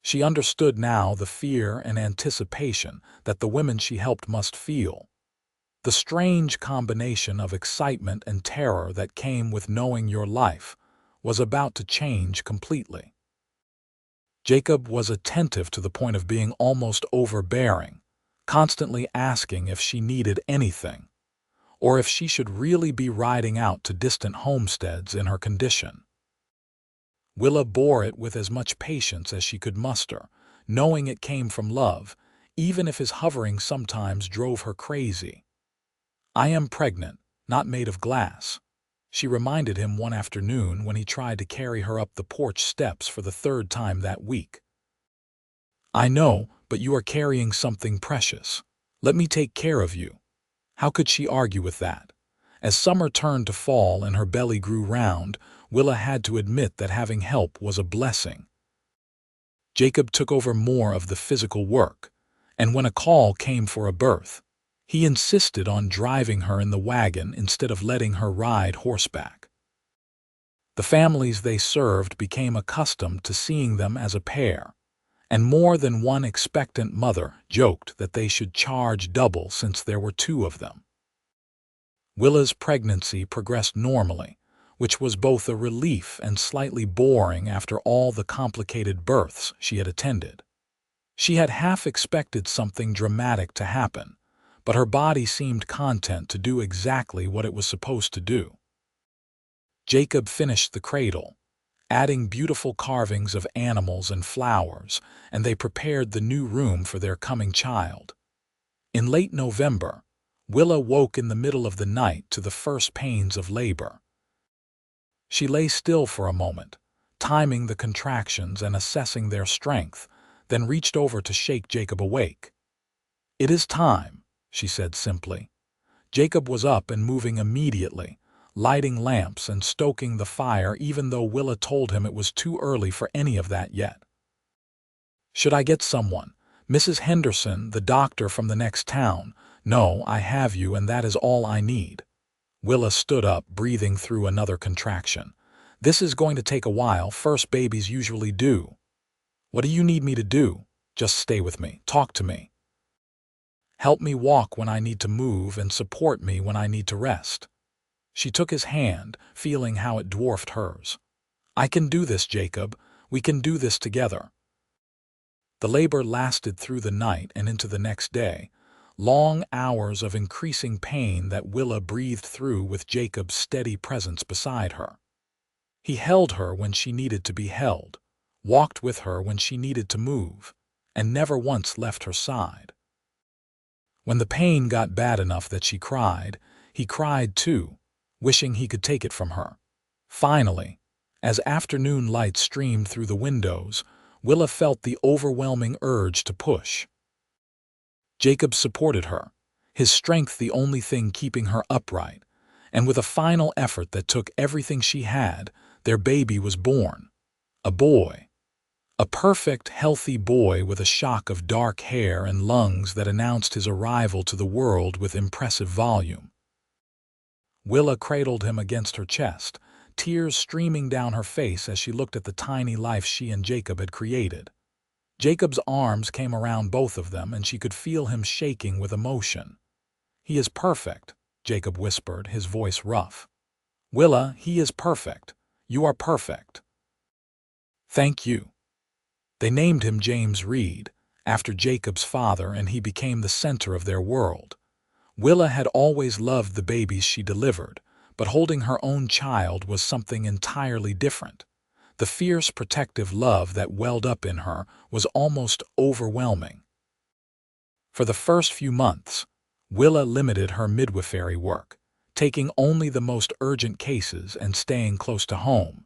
She understood now the fear and anticipation that the women she helped must feel. The strange combination of excitement and terror that came with knowing your life was about to change completely. Jacob was attentive to the point of being almost overbearing, constantly asking if she needed anything, or if she should really be riding out to distant homesteads in her condition. Willa bore it with as much patience as she could muster, knowing it came from love, even if his hovering sometimes drove her crazy. "I am pregnant, not made of glass," she reminded him one afternoon when he tried to carry her up the porch steps for the 3rd time that week. "I know, but you are carrying something precious. Let me take care of you." How could she argue with that? As summer turned to fall and her belly grew round, Willa had to admit that having help was a blessing. Jacob took over more of the physical work, and when a call came for a birth, he insisted on driving her in the wagon instead of letting her ride horseback. The families they served became accustomed to seeing them as a pair, and more than one expectant mother joked that they should charge double since there were 2 of them. Willa's pregnancy progressed normally, which was both a relief and slightly boring after all the complicated births she had attended. She had half expected something dramatic to happen, but her body seemed content to do exactly what it was supposed to do. Jacob finished the cradle, adding beautiful carvings of animals and flowers, and they prepared the new room for their coming child. In late November, Willa woke in the middle of the night to the first pains of labor. She lay still for a moment, timing the contractions and assessing their strength, then reached over to shake Jacob awake. "It is time," she said simply. Jacob was up and moving immediately, lighting lamps and stoking the fire even though Willa told him it was too early for any of that yet. "Should I get someone? Mrs. Henderson, the doctor from the next town?" "No, I have you, and that is all I need." Willa stood up, breathing through another contraction. "This is going to take a while. First babies usually do." "What do you need me to do?" "Just stay with me. Talk to me. Help me walk when I need to move and support me when I need to rest." She took his hand, feeling how it dwarfed hers. "I can do this, Jacob. We can do this together." The labor lasted through the night and into the next day, long hours of increasing pain that Willa breathed through with Jacob's steady presence beside her. He held her when she needed to be held, walked with her when she needed to move, and never once left her side. When the pain got bad enough that she cried, he cried too, wishing he could take it from her. Finally, as afternoon light streamed through the windows, Willa felt the overwhelming urge to push. Jacob supported her, his strength the only thing keeping her upright, and with a final effort that took everything she had, their baby was born. A boy. A perfect, healthy boy with a shock of dark hair and lungs that announced his arrival to the world with impressive volume. Willa cradled him against her chest, tears streaming down her face as she looked at the tiny life she and Jacob had created. Jacob's arms came around both of them, and she could feel him shaking with emotion. "He is perfect," Jacob whispered, his voice rough. "Willa, he is perfect. You are perfect." "Thank you." They named him James Reed, after Jacob's father, and he became the center of their world. Willa had always loved the babies she delivered, but holding her own child was something entirely different. The fierce, protective love that welled up in her was almost overwhelming. For the first few months, Willa limited her midwifery work, taking only the most urgent cases and staying close to home.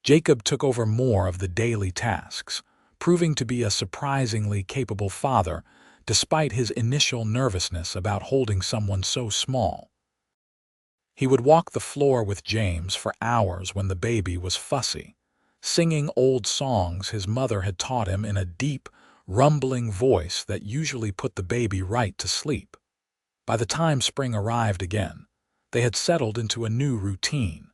Jacob took over more of the daily tasks, proving to be a surprisingly capable father despite his initial nervousness about holding someone so small. He would walk the floor with James for hours when the baby was fussy, singing old songs his mother had taught him in a deep, rumbling voice that usually put the baby right to sleep. By the time spring arrived again, they had settled into a new routine.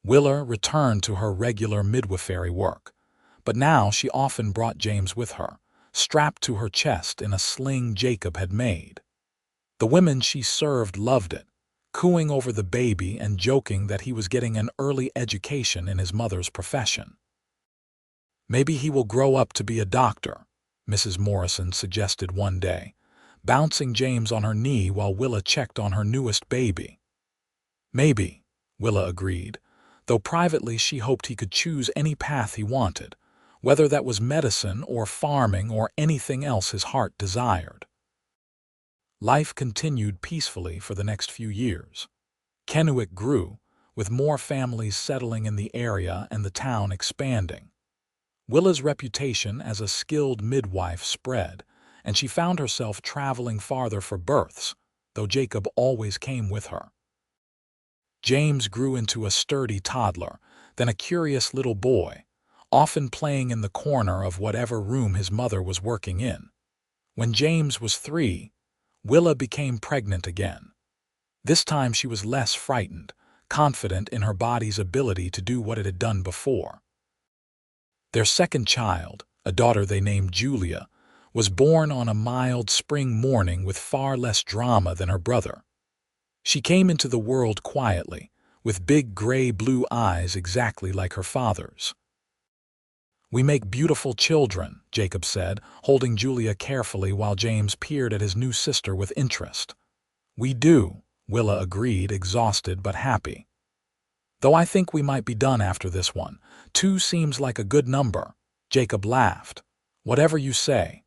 Willa returned to her regular midwifery work, but now she often brought James with her, strapped to her chest in a sling Jacob had made. The women she served loved it, cooing over the baby and joking that he was getting an early education in his mother's profession. "Maybe he will grow up to be a doctor," Mrs. Morrison suggested one day, bouncing James on her knee while Willa checked on her newest baby. "Maybe," Willa agreed, though privately she hoped he could choose any path he wanted, whether that was medicine or farming or anything else his heart desired. Life continued peacefully for the next few years. Kennewick grew, with more families settling in the area and the town expanding. Willa's reputation as a skilled midwife spread, and she found herself traveling farther for births, though Jacob always came with her. James grew into a sturdy toddler, then a curious little boy, often playing in the corner of whatever room his mother was working in. When James was 3, Willa became pregnant again. This time she was less frightened, confident in her body's ability to do what it had done before. Their second child, a daughter they named Julia, was born on a mild spring morning with far less drama than her brother. She came into the world quietly, with big gray-blue eyes exactly like her father's. "We make beautiful children," Jacob said, holding Julia carefully while James peered at his new sister with interest. "We do," Willa agreed, exhausted but happy. "Though I think we might be done after this one. 2 seems like a good number." Jacob laughed. "Whatever you say.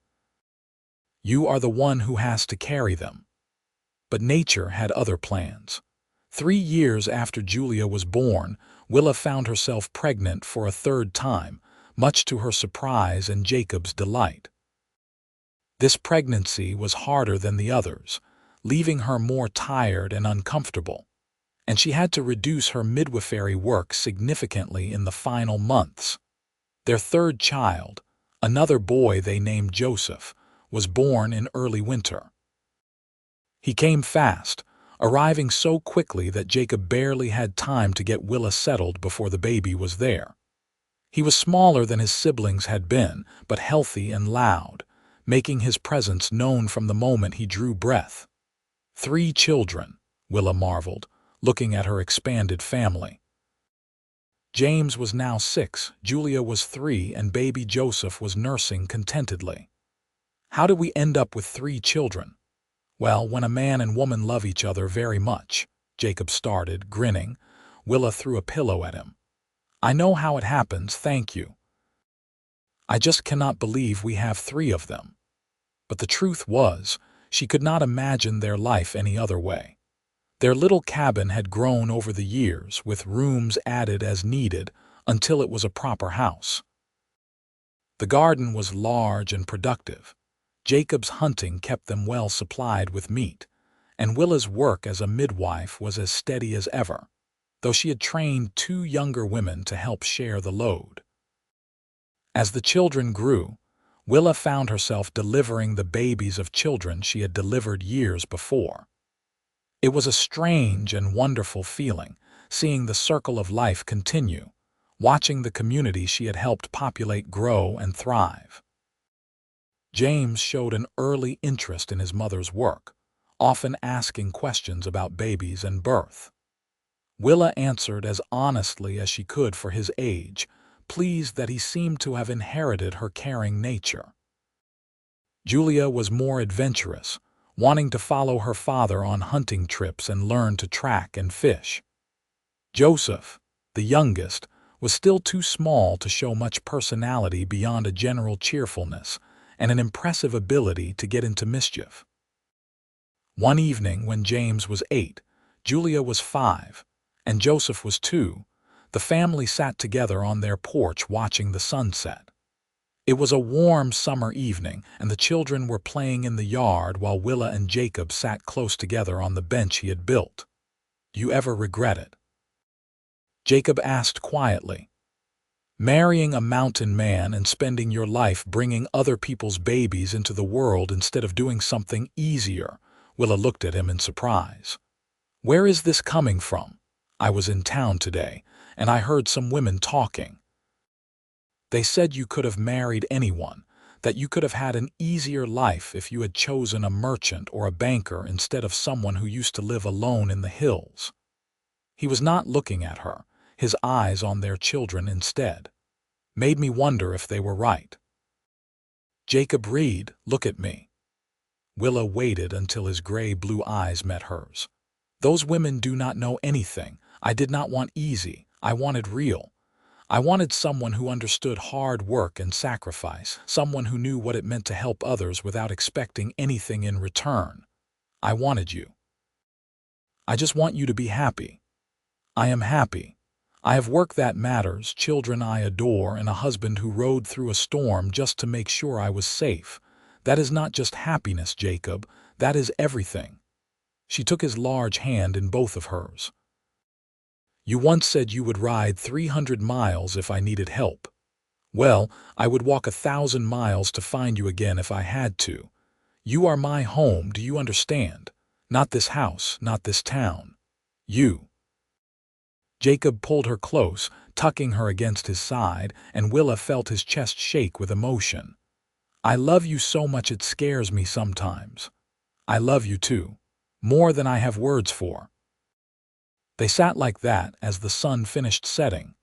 You are the one who has to carry them." But nature had other plans. 3 years after Julia was born, Willa found herself pregnant for a third time, much to her surprise and Jacob's delight. This pregnancy was harder than the others, leaving her more tired and uncomfortable, and she had to reduce her midwifery work significantly in the final months. Their third child, another boy they named Joseph, was born in early winter. He came fast, arriving so quickly that Jacob barely had time to get Willa settled before the baby was there. He was smaller than his siblings had been, but healthy and loud, making his presence known from the moment he drew breath. 3 children, Willa marveled, looking at her expanded family. James was now 6, Julia was 3, and baby Joseph was nursing contentedly. "How did we end up with 3 children?" "Well, when a man and woman love each other very much," Jacob started, grinning. Willa threw a pillow at him. "I know how it happens, thank you. I just cannot believe we have 3 of them." But the truth was, she could not imagine their life any other way. Their little cabin had grown over the years, with rooms added as needed until it was a proper house. The garden was large and productive. Jacob's hunting kept them well supplied with meat, and Willa's work as a midwife was as steady as ever, though she had trained 2 younger women to help share the load. As the children grew, Willa found herself delivering the babies of children she had delivered years before. It was a strange and wonderful feeling, seeing the circle of life continue, watching the community she had helped populate grow and thrive. James showed an early interest in his mother's work, often asking questions about babies and birth. Willa answered as honestly as she could for his age, pleased that he seemed to have inherited her caring nature. Julia was more adventurous, wanting to follow her father on hunting trips and learn to track and fish. Joseph, the youngest, was still too small to show much personality beyond a general cheerfulness and an impressive ability to get into mischief. One evening when James was 8, Julia was 5, and Joseph was 2, the family sat together on their porch watching the sunset. It was a warm summer evening, and the children were playing in the yard while Willa and Jacob sat close together on the bench he had built. "Do you ever regret it?" Jacob asked quietly. "Marrying a mountain man and spending your life bringing other people's babies into the world instead of doing something easier." Willa looked at him in surprise. "Where is this coming from?" "I was in town today, and I heard some women talking. They said you could have married anyone, that you could have had an easier life if you had chosen a merchant or a banker instead of someone who used to live alone in the hills." He was not looking at her, his eyes on their children instead. "Made me wonder if they were right." "Jacob Reed, look at me." Willa waited until his gray-blue eyes met hers. "Those women do not know anything. I did not want easy. I wanted real. I wanted someone who understood hard work and sacrifice, someone who knew what it meant to help others without expecting anything in return. I wanted you. I just want you to be happy. I am happy. I have work that matters, children I adore, and a husband who rode through a storm just to make sure I was safe. That is not just happiness, Jacob. That is everything." She took his large hand in both of hers. "You once said you would ride 300 miles if I needed help. Well, I would walk 1,000 miles to find you again if I had to. You are my home, do you understand? Not this house, not this town. You." Jacob pulled her close, tucking her against his side, and Willa felt his chest shake with emotion. "I love you so much it scares me sometimes. I love you too, more than I have words for." They sat like that as the sun finished setting,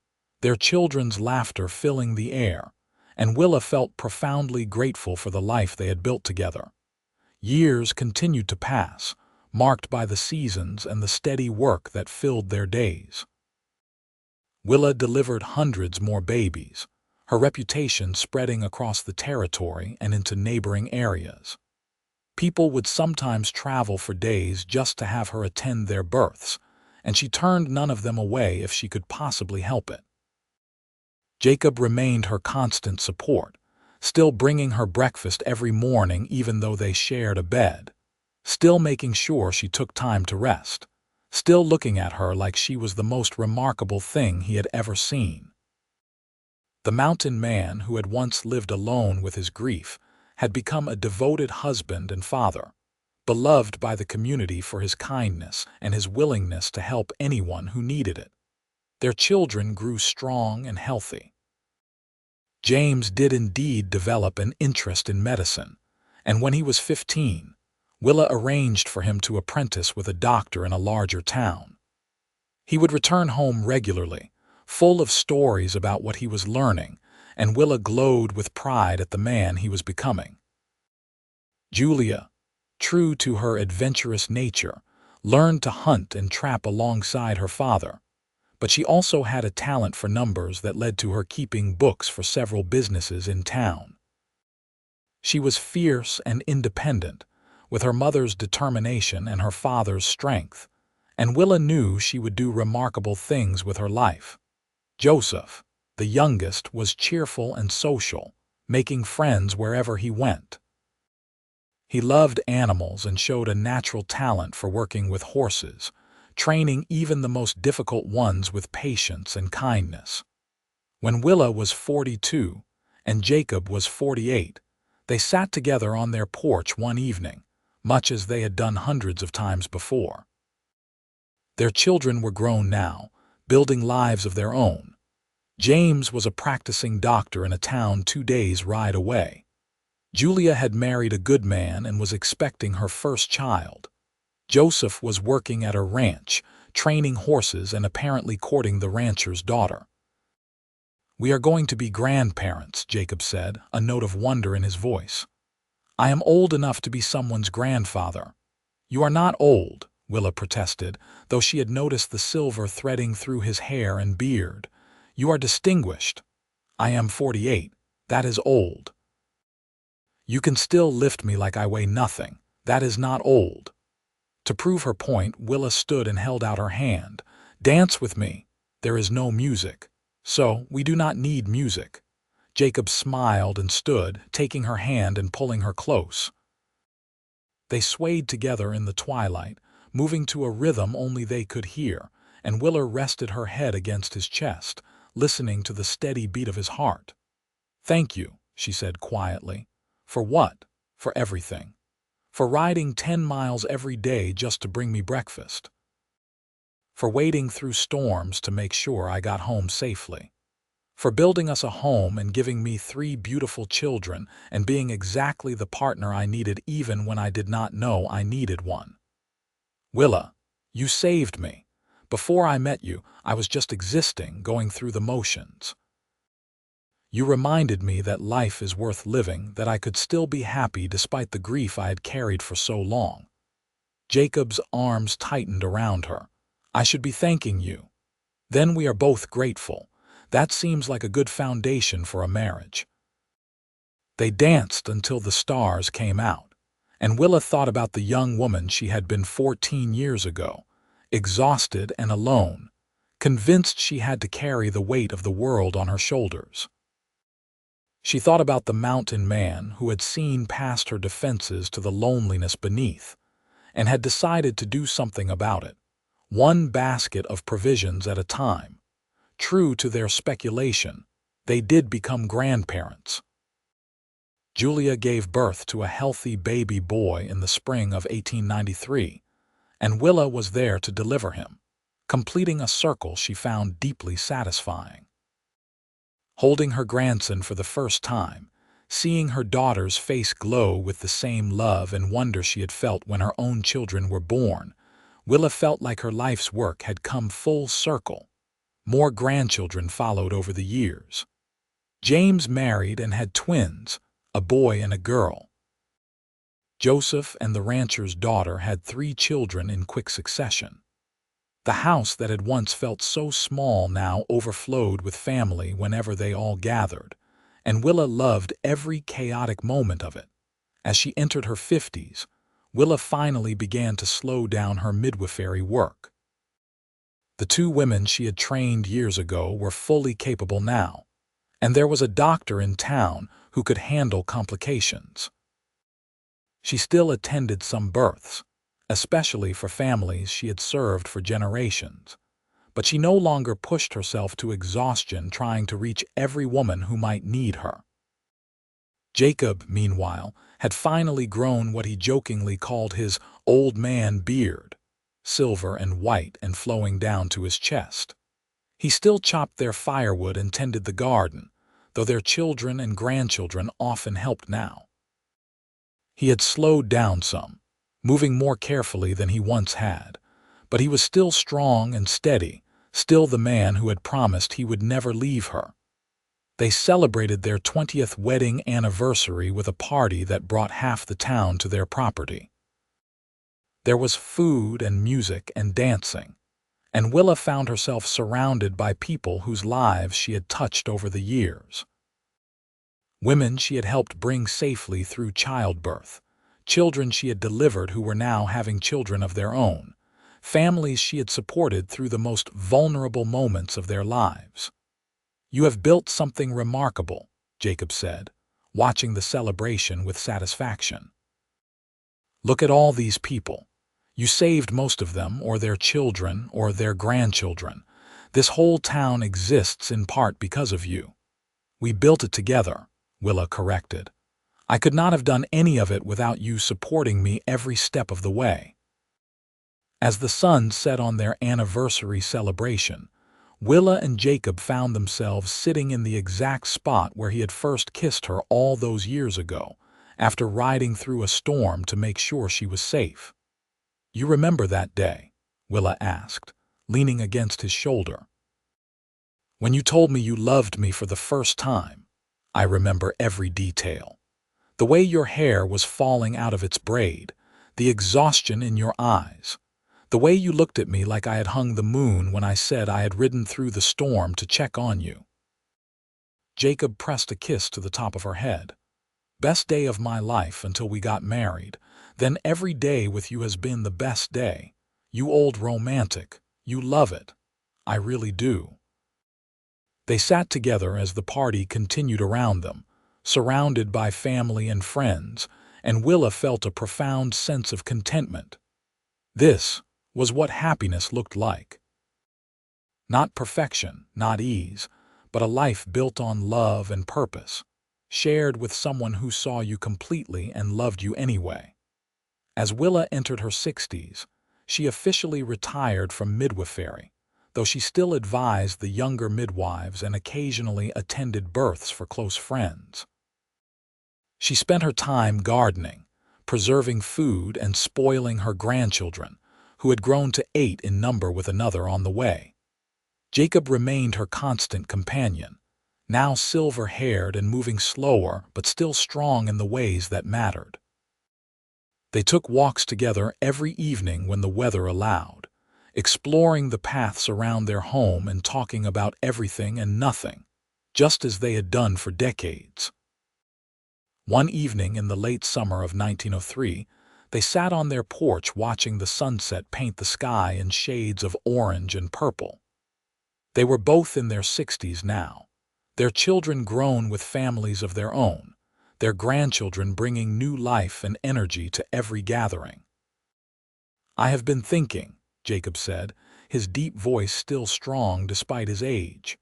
their children's laughter filling the air, and Willa felt profoundly grateful for the life they had built together. Years continued to pass, marked by the seasons and the steady work that filled their days. Willa delivered hundreds more babies, her reputation spreading across the territory and into neighboring areas. People would sometimes travel for days just to have her attend their births, and she turned none of them away if she could possibly help it. Jacob remained her constant support, still bringing her breakfast every morning even though they shared a bed, still making sure she took time to rest, still looking at her like she was the most remarkable thing he had ever seen. The mountain man who had once lived alone with his grief had become a devoted husband and father, beloved by the community for his kindness and his willingness to help anyone who needed it. Their children grew strong and healthy. James did indeed develop an interest in medicine, and when he was 15, Willa arranged for him to apprentice with a doctor in a larger town. He would return home regularly, full of stories about what he was learning, and Willa glowed with pride at the man he was becoming. Julia, true to her adventurous nature, learned to hunt and trap alongside her father, but she also had a talent for numbers that led to her keeping books for several businesses in town. She was fierce and independent, with her mother's determination and her father's strength, and Willa knew she would do remarkable things with her life. Joseph, the youngest, was cheerful and social, making friends wherever he went. He loved animals and showed a natural talent for working with horses, training even the most difficult ones with patience and kindness. When Willa was 42 and Jacob was 48, they sat together on their porch one evening, much as they had done hundreds of times before. Their children were grown now, building lives of their own. James was a practicing doctor in a town 2 days' ride away. Julia had married a good man and was expecting her first child. Joseph was working at a ranch, training horses and apparently courting the rancher's daughter. "We are going to be grandparents," Jacob said, a note of wonder in his voice. "I am old enough to be someone's grandfather." "You are not old," Willa protested, though she had noticed the silver threading through his hair and beard. "You are distinguished." "I am 48. That is old." "You can still lift me like I weigh nothing. That is not old." To prove her point, Willa stood and held out her hand. "Dance with me." "There is no music." "So, we do not need music." Jacob smiled and stood, taking her hand and pulling her close. They swayed together in the twilight, moving to a rhythm only they could hear, and Willa rested her head against his chest, listening to the steady beat of his heart. "Thank you," she said quietly. "For what?" "For everything. For riding 10 miles every day just to bring me breakfast. For wading through storms to make sure I got home safely. For building us a home and giving me 3 beautiful children and being exactly the partner I needed even when I did not know I needed one. Willa, you saved me. Before I met you, I was just existing, going through the motions. You reminded me that life is worth living, that I could still be happy despite the grief I had carried for so long." Jacob's arms tightened around her. "I should be thanking you. Then we are both grateful. That seems like a good foundation for a marriage." They danced until the stars came out, and Willa thought about the young woman she had been 14 years ago, exhausted and alone, convinced she had to carry the weight of the world on her shoulders. She thought about the mountain man who had seen past her defenses to the loneliness beneath, and had decided to do something about it, one basket of provisions at a time. True to their speculation, they did become grandparents. Julia gave birth to a healthy baby boy in the spring of 1893, and Willa was there to deliver him, completing a circle she found deeply satisfying. Holding her grandson for the first time, seeing her daughter's face glow with the same love and wonder she had felt when her own children were born, Willa felt like her life's work had come full circle. More grandchildren followed over the years. James married and had twins, a boy and a girl. Joseph and the rancher's daughter had 3 children in quick succession. The house that had once felt so small now overflowed with family whenever they all gathered, and Willa loved every chaotic moment of it. As she entered her 50s, Willa finally began to slow down her midwifery work. The 2 women she had trained years ago were fully capable now, and there was a doctor in town who could handle complications. She still attended some births, especially for families she had served for generations, but she no longer pushed herself to exhaustion trying to reach every woman who might need her. Jacob, meanwhile, had finally grown what he jokingly called his old man beard, silver and white and flowing down to his chest. He still chopped their firewood and tended the garden, though their children and grandchildren often helped now. He had slowed down some, moving more carefully than he once had, but he was still strong and steady, still the man who had promised he would never leave her. They celebrated their 20th wedding anniversary with a party that brought half the town to their property. There was food and music and dancing, and Willa found herself surrounded by people whose lives she had touched over the years. Women she had helped bring safely through childbirth, children she had delivered who were now having children of their own, families she had supported through the most vulnerable moments of their lives. "You have built something remarkable," Jacob said, watching the celebration with satisfaction. Look at all these people. You saved most of them, or their children, or their grandchildren. This whole town exists in part because of you. We built it together, Willa corrected. I could not have done any of it without you supporting me every step of the way. As the sun set on their anniversary celebration, Willa and Jacob found themselves sitting in the exact spot where he had first kissed her all those years ago, after riding through a storm to make sure she was safe. You remember that day? Willa asked, leaning against his shoulder. When you told me you loved me for the first time, I remember every detail. The way your hair was falling out of its braid, the exhaustion in your eyes, the way you looked at me like I had hung the moon when I said I had ridden through the storm to check on you. Jacob pressed a kiss to the top of her head. Best day of my life until we got married. Then every day with you has been the best day. You old romantic. You love it. I really do. They sat together as the party continued around them, surrounded by family and friends, and Willa felt a profound sense of contentment. This was what happiness looked like. Not perfection, not ease, but a life built on love and purpose, shared with someone who saw you completely and loved you anyway. As Willa entered her 60s, she officially retired from midwifery, though she still advised the younger midwives and occasionally attended births for close friends. She spent her time gardening, preserving food and spoiling her grandchildren, who had grown to 8 in number with another on the way. Jacob remained her constant companion, now silver-haired and moving slower but still strong in the ways that mattered. They took walks together every evening when the weather allowed, exploring the paths around their home and talking about everything and nothing, just as they had done for decades. One evening in the late summer of 1903, they sat on their porch watching the sunset paint the sky in shades of orange and purple. They were both in their 60s now, their children grown with families of their own, their grandchildren bringing new life and energy to every gathering. I have been thinking, Jacob said, his deep voice still strong despite his age.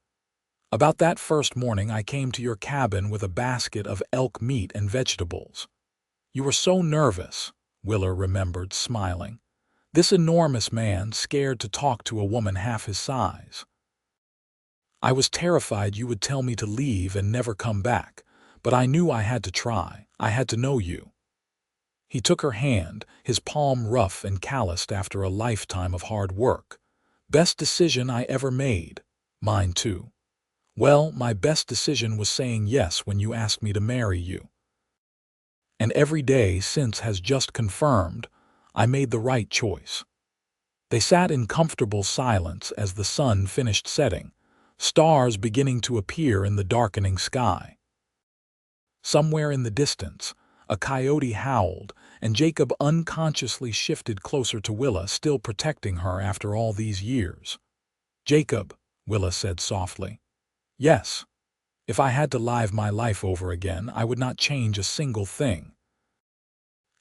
About that first morning I came to your cabin with a basket of elk meat and vegetables. You were so nervous, Willa remembered, smiling. This enormous man scared to talk to a woman half his size. I was terrified you would tell me to leave and never come back, but I knew I had to try. I had to know you. He took her hand, his palm rough and calloused after a lifetime of hard work. Best decision I ever made. Mine too. Well, my best decision was saying yes when you asked me to marry you. And every day since has just confirmed I made the right choice. They sat in comfortable silence as the sun finished setting, stars beginning to appear in the darkening sky. Somewhere in the distance, a coyote howled, and Jacob unconsciously shifted closer to Willa, still protecting her after all these years. Jacob, Willa said softly. Yes. If I had to live my life over again, I would not change a single thing.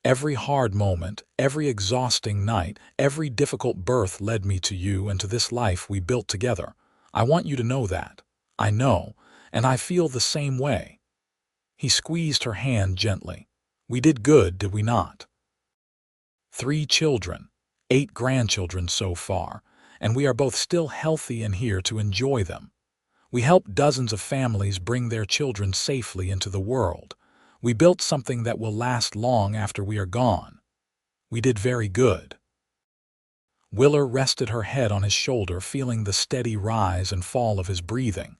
Every hard moment, every exhausting night, every difficult birth led me to you and to this life we built together. I want you to know that. I know, and I feel the same way. He squeezed her hand gently. We did good, did we not? 3 children, 8 grandchildren so far, and we are both still healthy and here to enjoy them. We helped dozens of families bring their children safely into the world. We built something that will last long after we are gone. We did very good. Willa rested her head on his shoulder, feeling the steady rise and fall of his breathing.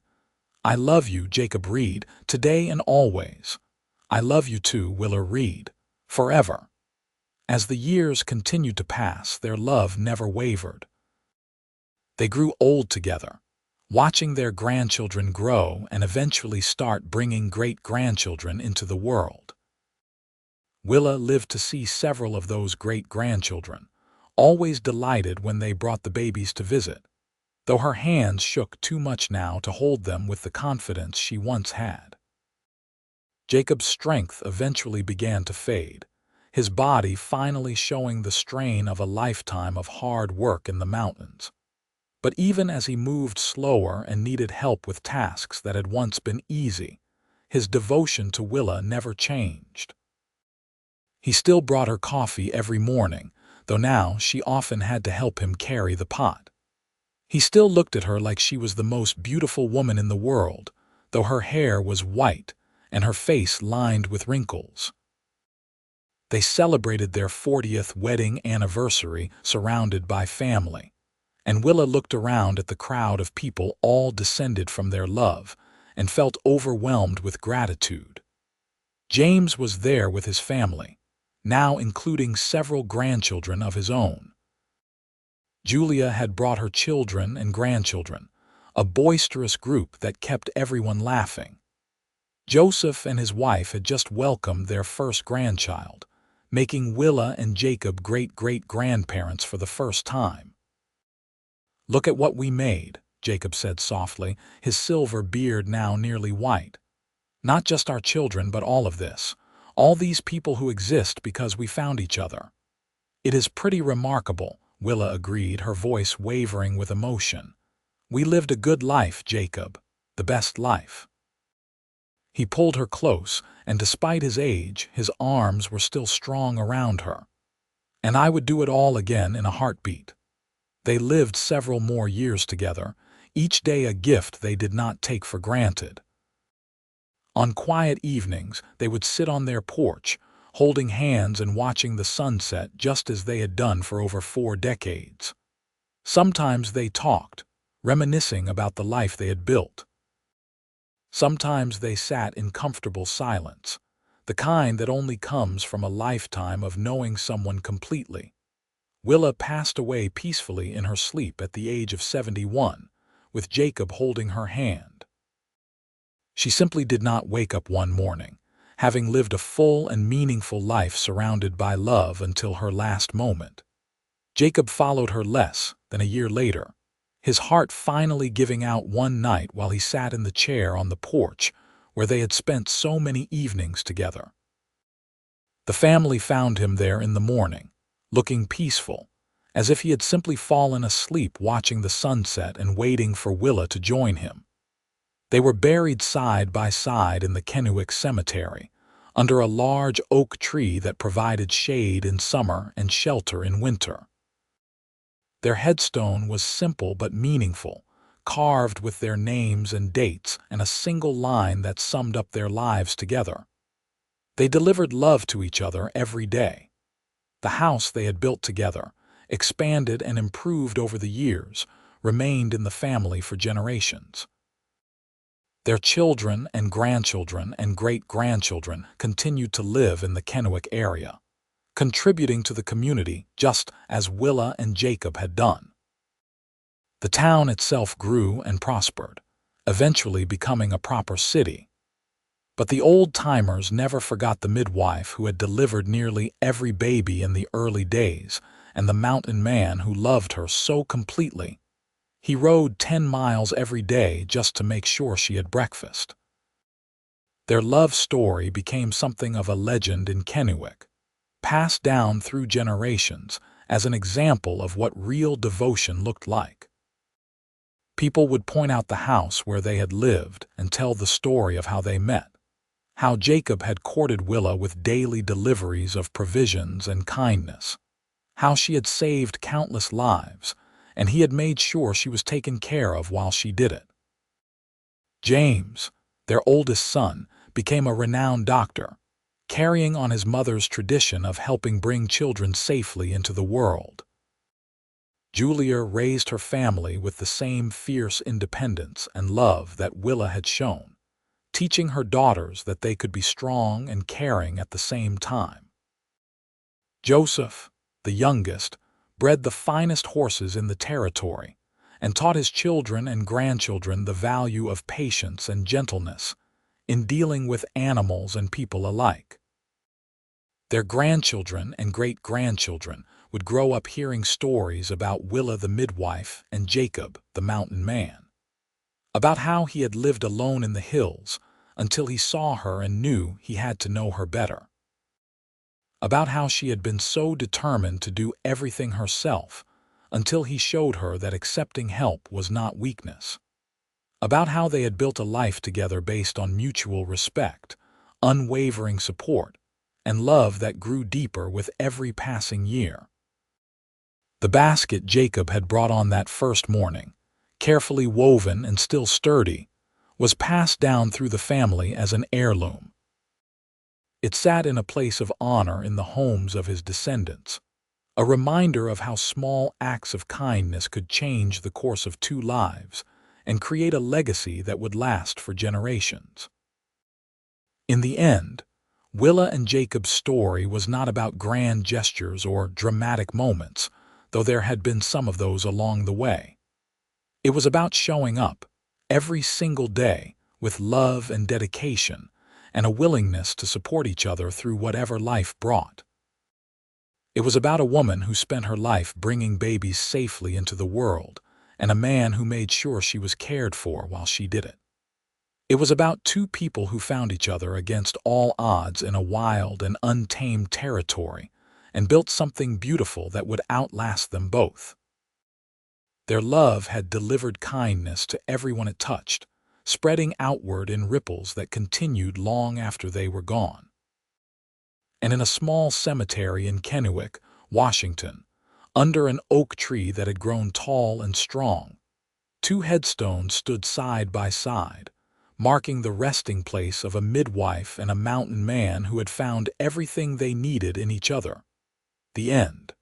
I love you, Jacob Reed, today and always. I love you too, Willa Reed, forever. As the years continued to pass, their love never wavered. They grew old together, watching their grandchildren grow and eventually start bringing great-grandchildren into the world. Willa lived to see several of those great-grandchildren, always delighted when they brought the babies to visit, though her hands shook too much now to hold them with the confidence she once had. Jacob's strength eventually began to fade. his body finally showing the strain of a lifetime of hard work in the mountains. But even as he moved slower and needed help with tasks that had once been easy, his devotion to Willa never changed. He still brought her coffee every morning, though now she often had to help him carry the pot. He still looked at her like she was the most beautiful woman in the world, though her hair was white and her face lined with wrinkles. They celebrated their 40th wedding anniversary surrounded by family, and Willa looked around at the crowd of people all descended from their love and felt overwhelmed with gratitude. James was there with his family, now including several grandchildren of his own. Julia had brought her children and grandchildren, a boisterous group that kept everyone laughing. Joseph and his wife had just welcomed their first grandchild, making Willa and Jacob great-great-grandparents for the first time. "Look at what we made," Jacob said softly, his silver beard now nearly white. "Not just our children, but all of this. All these people who exist because we found each other." "It is pretty remarkable," Willa agreed, her voice wavering with emotion. "We lived a good life, Jacob, the best life." He pulled her close, and despite his age, his arms were still strong around her. "And I would do it all again in a heartbeat." They lived several more years together, each day a gift they did not take for granted. On quiet evenings, they would sit on their porch, holding hands and watching the sunset just as they had done for over 4 decades. Sometimes they talked, reminiscing about the life they had built. Sometimes they sat in comfortable silence, the kind that only comes from a lifetime of knowing someone completely. Willa passed away peacefully in her sleep at the age of 71, with Jacob holding her hand. She simply did not wake up one morning, having lived a full and meaningful life surrounded by love until her last moment. Jacob followed her less than a year later, his heart finally giving out one night while he sat in the chair on the porch where they had spent so many evenings together. The family found him there in the morning, looking peaceful, as if he had simply fallen asleep watching the sunset and waiting for Willa to join him. They were buried side by side in the Kennewick Cemetery, under a large oak tree that provided shade in summer and shelter in winter. Their headstone was simple but meaningful, carved with their names and dates and a single line that summed up their lives together. They delivered love to each other every day. The house they had built together, expanded and improved over the years, remained in the family for generations. Their children and grandchildren and great-grandchildren continued to live in the Kennewick area, contributing to the community just as Willa and Jacob had done. The town itself grew and prospered, eventually becoming a proper city. But the old-timers never forgot the midwife who had delivered nearly every baby in the early days and the mountain man who loved her so completely. He rode 10 miles every day just to make sure she had breakfast. Their love story became something of a legend in Kennewick, passed down through generations as an example of what real devotion looked like. People would point out the house where they had lived and tell the story of how they met, how Jacob had courted Willa with daily deliveries of provisions and kindness, how she had saved countless lives, and he had made sure she was taken care of while she did it. James, their oldest son, became a renowned doctor, carrying on his mother's tradition of helping bring children safely into the world. Julia raised her family with the same fierce independence and love that Willa had shown, teaching her daughters that they could be strong and caring at the same time. Joseph, the youngest, bred the finest horses in the territory and taught his children and grandchildren the value of patience and gentleness in dealing with animals and people alike. Their grandchildren and great-grandchildren would grow up hearing stories about Willa the midwife and Jacob the mountain man, about how he had lived alone in the hills until he saw her and knew he had to know her better. about how she had been so determined to do everything herself until he showed her that accepting help was not weakness, about how they had built a life together based on mutual respect, unwavering support, and love that grew deeper with every passing year. The basket Jacob had brought on that first morning, carefully woven and still sturdy, was passed down through the family as an heirloom. It sat in a place of honor in the homes of his descendants, a reminder of how small acts of kindness could change the course of two lives and create a legacy that would last for generations. In the end, Willa and Jacob's story was not about grand gestures or dramatic moments, though there had been some of those along the way. It was about showing up, every single day, with love and dedication, and a willingness to support each other through whatever life brought. It was about a woman who spent her life bringing babies safely into the world, and a man who made sure she was cared for while she did it. It was about two people who found each other against all odds in a wild and untamed territory and built something beautiful that would outlast them both. Their love had delivered kindness to everyone it touched, spreading outward in ripples that continued long after they were gone. And in a small cemetery in Kennewick, Washington, under an oak tree that had grown tall and strong, two headstones stood side by side, marking the resting place of a midwife and a mountain man who had found everything they needed in each other. The end.